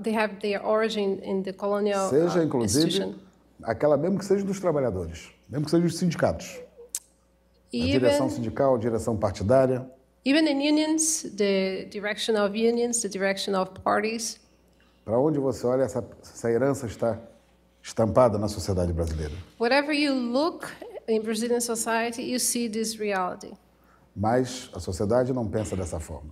they have their origin in the colonial Seja, inclusive, institution. aquela mesmo que seja dos trabalhadores, mesmo que seja dos sindicatos. A direção sindical, a direção partidária. Even in unions, the direction of unions, the direction of parties. Para onde você olha, essa herança está estampada na sociedade brasileira. Whatever you look in Brazilian society, you see this reality. Mas a sociedade não pensa dessa forma.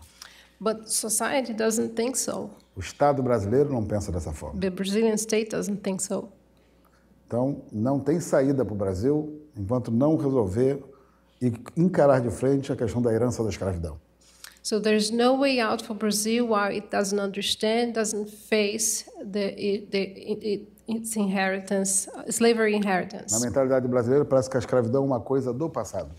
But society doesn't think so. O Estado brasileiro não pensa dessa forma. The Brazilian state doesn't think so. Então, não tem saída para o Brasil enquanto não resolver e encarar de frente a questão da herança da escravidão. So there's no way out for Brazil while it doesn't understand, doesn't face its inheritance, slavery Na inheritance. mentalidade brasileira, parece que a escravidão é uma coisa do passado.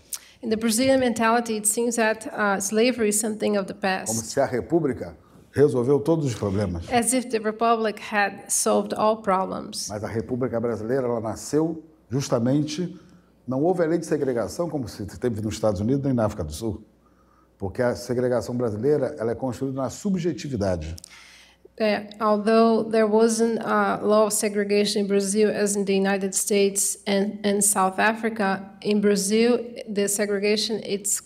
In the Brazilian mentality, it seems that slavery is something of the Como past, se a República resolveu todos os problemas. as if the Republic had solved all problems. Mas a República Brasileira, ela nasceu justamente, não houve a lei de segregação como se teve nos Estados Unidos nem na África do Sul. Porque a segregação brasileira, ela é construída na subjetividade. Although there wasn't a law of segregation in Brazil as in the United States and South Africa, in Brazil, the segregation it's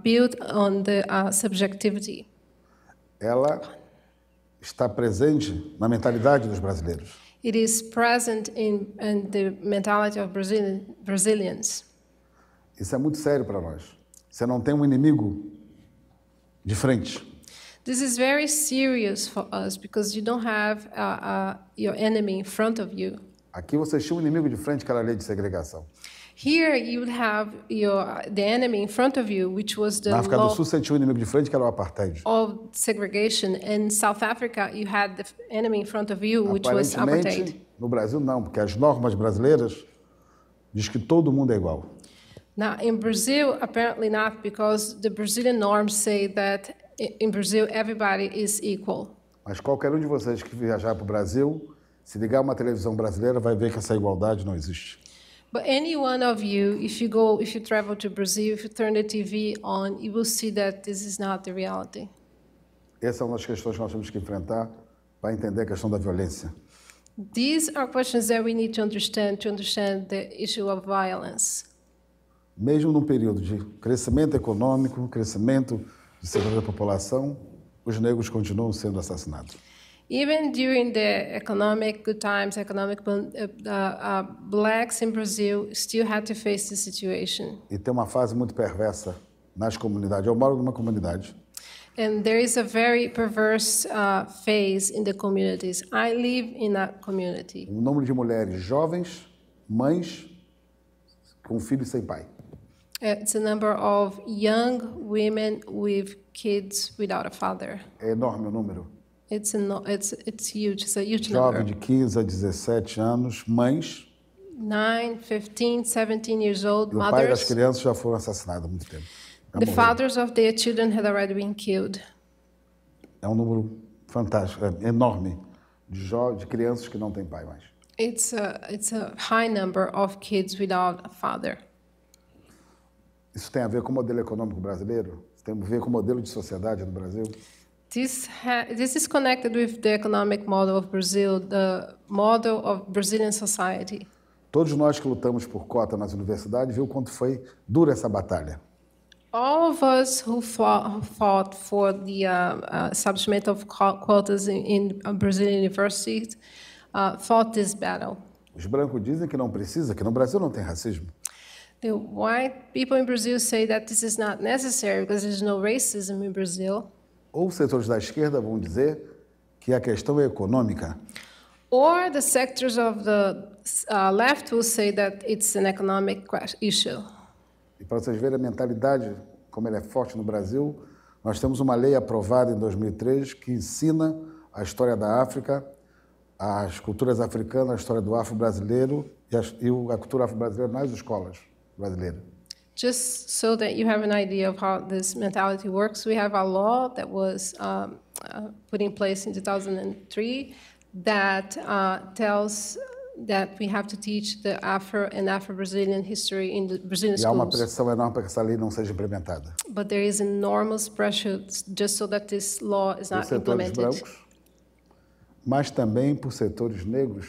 built on the subjectivity. Ela está presente na mentalidade dos brasileiros. It is present in the mentality of Brazilians. Isso é muito sério para nós. Você não tem um inimigo de frente. This is very serious for us because you don't have your enemy in front of you. Aqui você tinha um inimigo de frente, que era a lei de segregação. Here you would have the enemy in front of you, which was the Na África do law Sul você tinha um inimigo de frente, que era o apartheid. of segregation. In South Africa, you had the enemy in front of you, which was apartheid. Aparentemente, no Brasil não, porque as normas brasileiras diz que todo mundo é igual. Now, in Brazil, apparently not, because the Brazilian norms say that in Brazil everybody is equal. Mas qualquer um de vocês que viajar para o Brasil, se ligar uma televisão brasileira, vai ver que essa igualdade não existe. But any one of you, if you travel to Brazil, if you turn the TV on, you will see that this is not the reality. Essa é uma das questões que nós temos que enfrentar para entender a questão da violência. These are questions that we need to understand the issue of violence. Mesmo num período de crescimento econômico, crescimento de segurança da população, os negros continuam sendo assassinados. Even during the economic good times, blacks in Brazil still had to face this situation. E tem uma fase muito perversa nas comunidades. Eu moro numa comunidade. And there is a very perverse phase in the communities. I live in a community. Um número de mulheres jovens, mães, com filhos sem pai. It's a number of young women with kids without a father. É enorme o número. It's huge. It's a huge Jovem number. de 15 a 17 anos, mães. 9, 15, 17 years old E o pai das mothers. crianças já foram assassinados há muito tempo. Já The morreram. fathers of their children had already been killed. É um número fantástico, é enorme, de crianças que não têm pai mais. It's a high number of kids without a father. Isso tem a ver com o modelo econômico brasileiro? Isso tem a ver com o modelo de sociedade no Brasil? This is connected with the economic model of Brazil, the model of Brazilian society. Todos nós que lutamos por cota nas universidades viu quanto foi dura essa batalha. All of us who fought for the establishment of quotas in Brazilian universities fought this battle. Os brancos dizem que não precisa, que no Brasil não tem racismo. The white people in Brazil say that this is not necessary because there's no racism in Brazil. Ou os setores da esquerda vão dizer que a questão é econômica. Or the sectors of the left will say that it's an economic issue. E para vocês verem a mentalidade, como ela é forte no Brasil, nós temos uma lei aprovada em 2003 que ensina a história da África, as culturas africanas, a história do afro-brasileiro e a cultura afro-brasileira nas escolas brasileiras. Just so that you have an idea of how this mentality works, we have a law that was put in place in 2003 that tells that we have to teach the Afro and Afro-Brazilian history in the Brazilian E há uma schools. pressão enorme para que essa lei não seja implementada. But there is enormous pressure just so that this law is Por not setores implemented. brancos, mas também por setores negros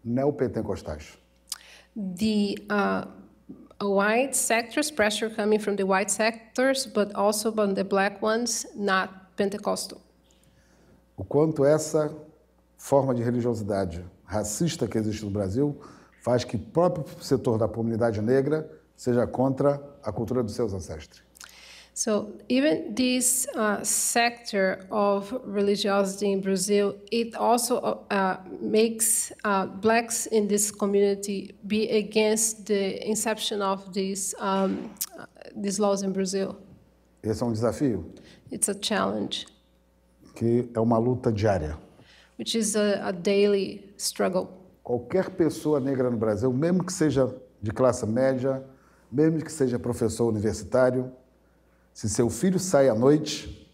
neopentecostais. The white sectors, pressure coming from the white sectors, but also from the black ones, not Pentecostal. O quanto essa forma de religiosidade racista que existe no Brasil faz que o próprio setor da comunidade negra seja contra a cultura dos seus ancestros. So even this sector of religiosity in Brazil, it also makes blacks in this community be against the inception of these laws in Brazil. Esse é um desafio It's a challenge, que é uma luta diária. which is a daily struggle. Qualquer pessoa negra no Brasil, mesmo que seja de classe média, mesmo que seja professor universitário, se seu filho sai à noite,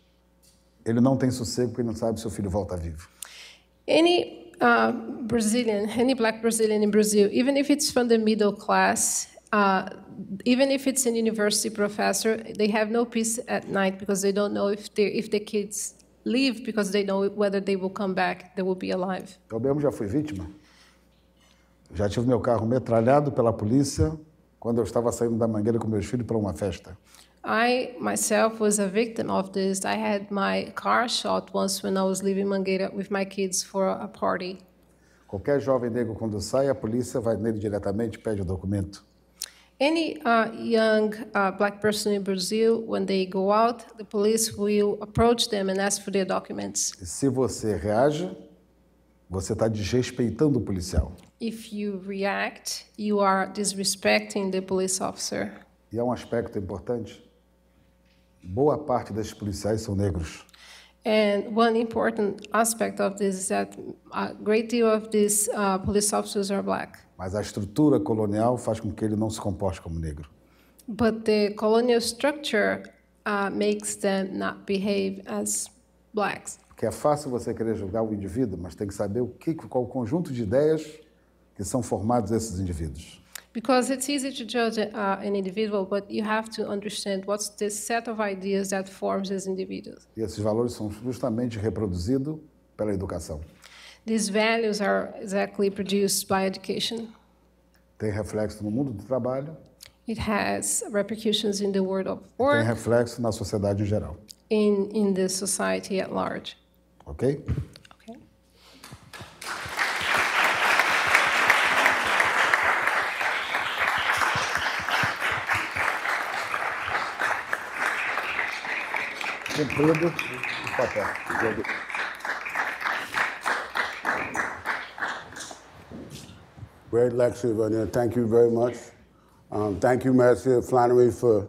ele não tem sossego porque ele não sabe se seu filho volta vivo. Any Brazilian, any black Brazilian in Brazil, even if it's from the middle class, even if it's an university professor, they have no peace at night because they don't know if the kids leave because they know whether they will come back, they will be alive. Eu mesmo já fui vítima. Já tive meu carro metralhado pela polícia quando eu estava saindo da Mangueira com meus filhos para uma festa. I myself was a victim of this. I had my car shot once when I was leaving Mangueira with my kids for a party. Qualquer jovem negro, quando sai, a polícia vai nele diretamente e pede o documento. Any young black person in Brazil, when they go out, the police will approach them and ask for their documents. E se você reage, você está desrespeitando o policial. If you react, you are disrespecting the police officer. E há um aspecto importante. Boa parte desses policiais são negros. And one important aspect of this is that a great deal of these police officers are black. Mas a estrutura colonial faz com que ele não se comporte como negro. But the colonial structure makes them not behave as blacks. Porque é fácil você querer julgar o indivíduo, mas tem que saber qual o conjunto de ideias que são formados esses indivíduos. Because it's easy to judge an individual, but you have to understand what's the set of ideas that forms these individuals. E esses valores são justamente reproduzidos pela educação. These values are exactly produced by education. Tem reflexo no mundo do trabalho, It has repercussions in the world of tem work, reflexo na sociedade em geral. in the society at large. Ok? Okay. Cumprido o papel. Great lecture, Vania. Thank you very much. Thank you, Marcia Flannery, for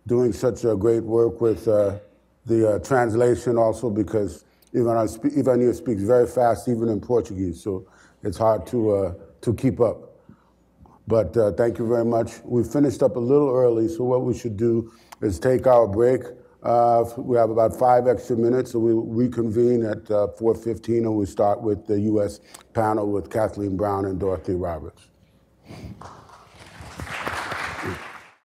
doing such great work with the translation also, because Ivania speaks very fast, even in Portuguese, so it's hard to keep up. But thank you very much. We finished up a little early, so what we should do is take our break. We have about 5 extra minutes, so we'll reconvene at 4:15, and we start with the U.S. panel with Kathleen Brown and Dorothy Roberts.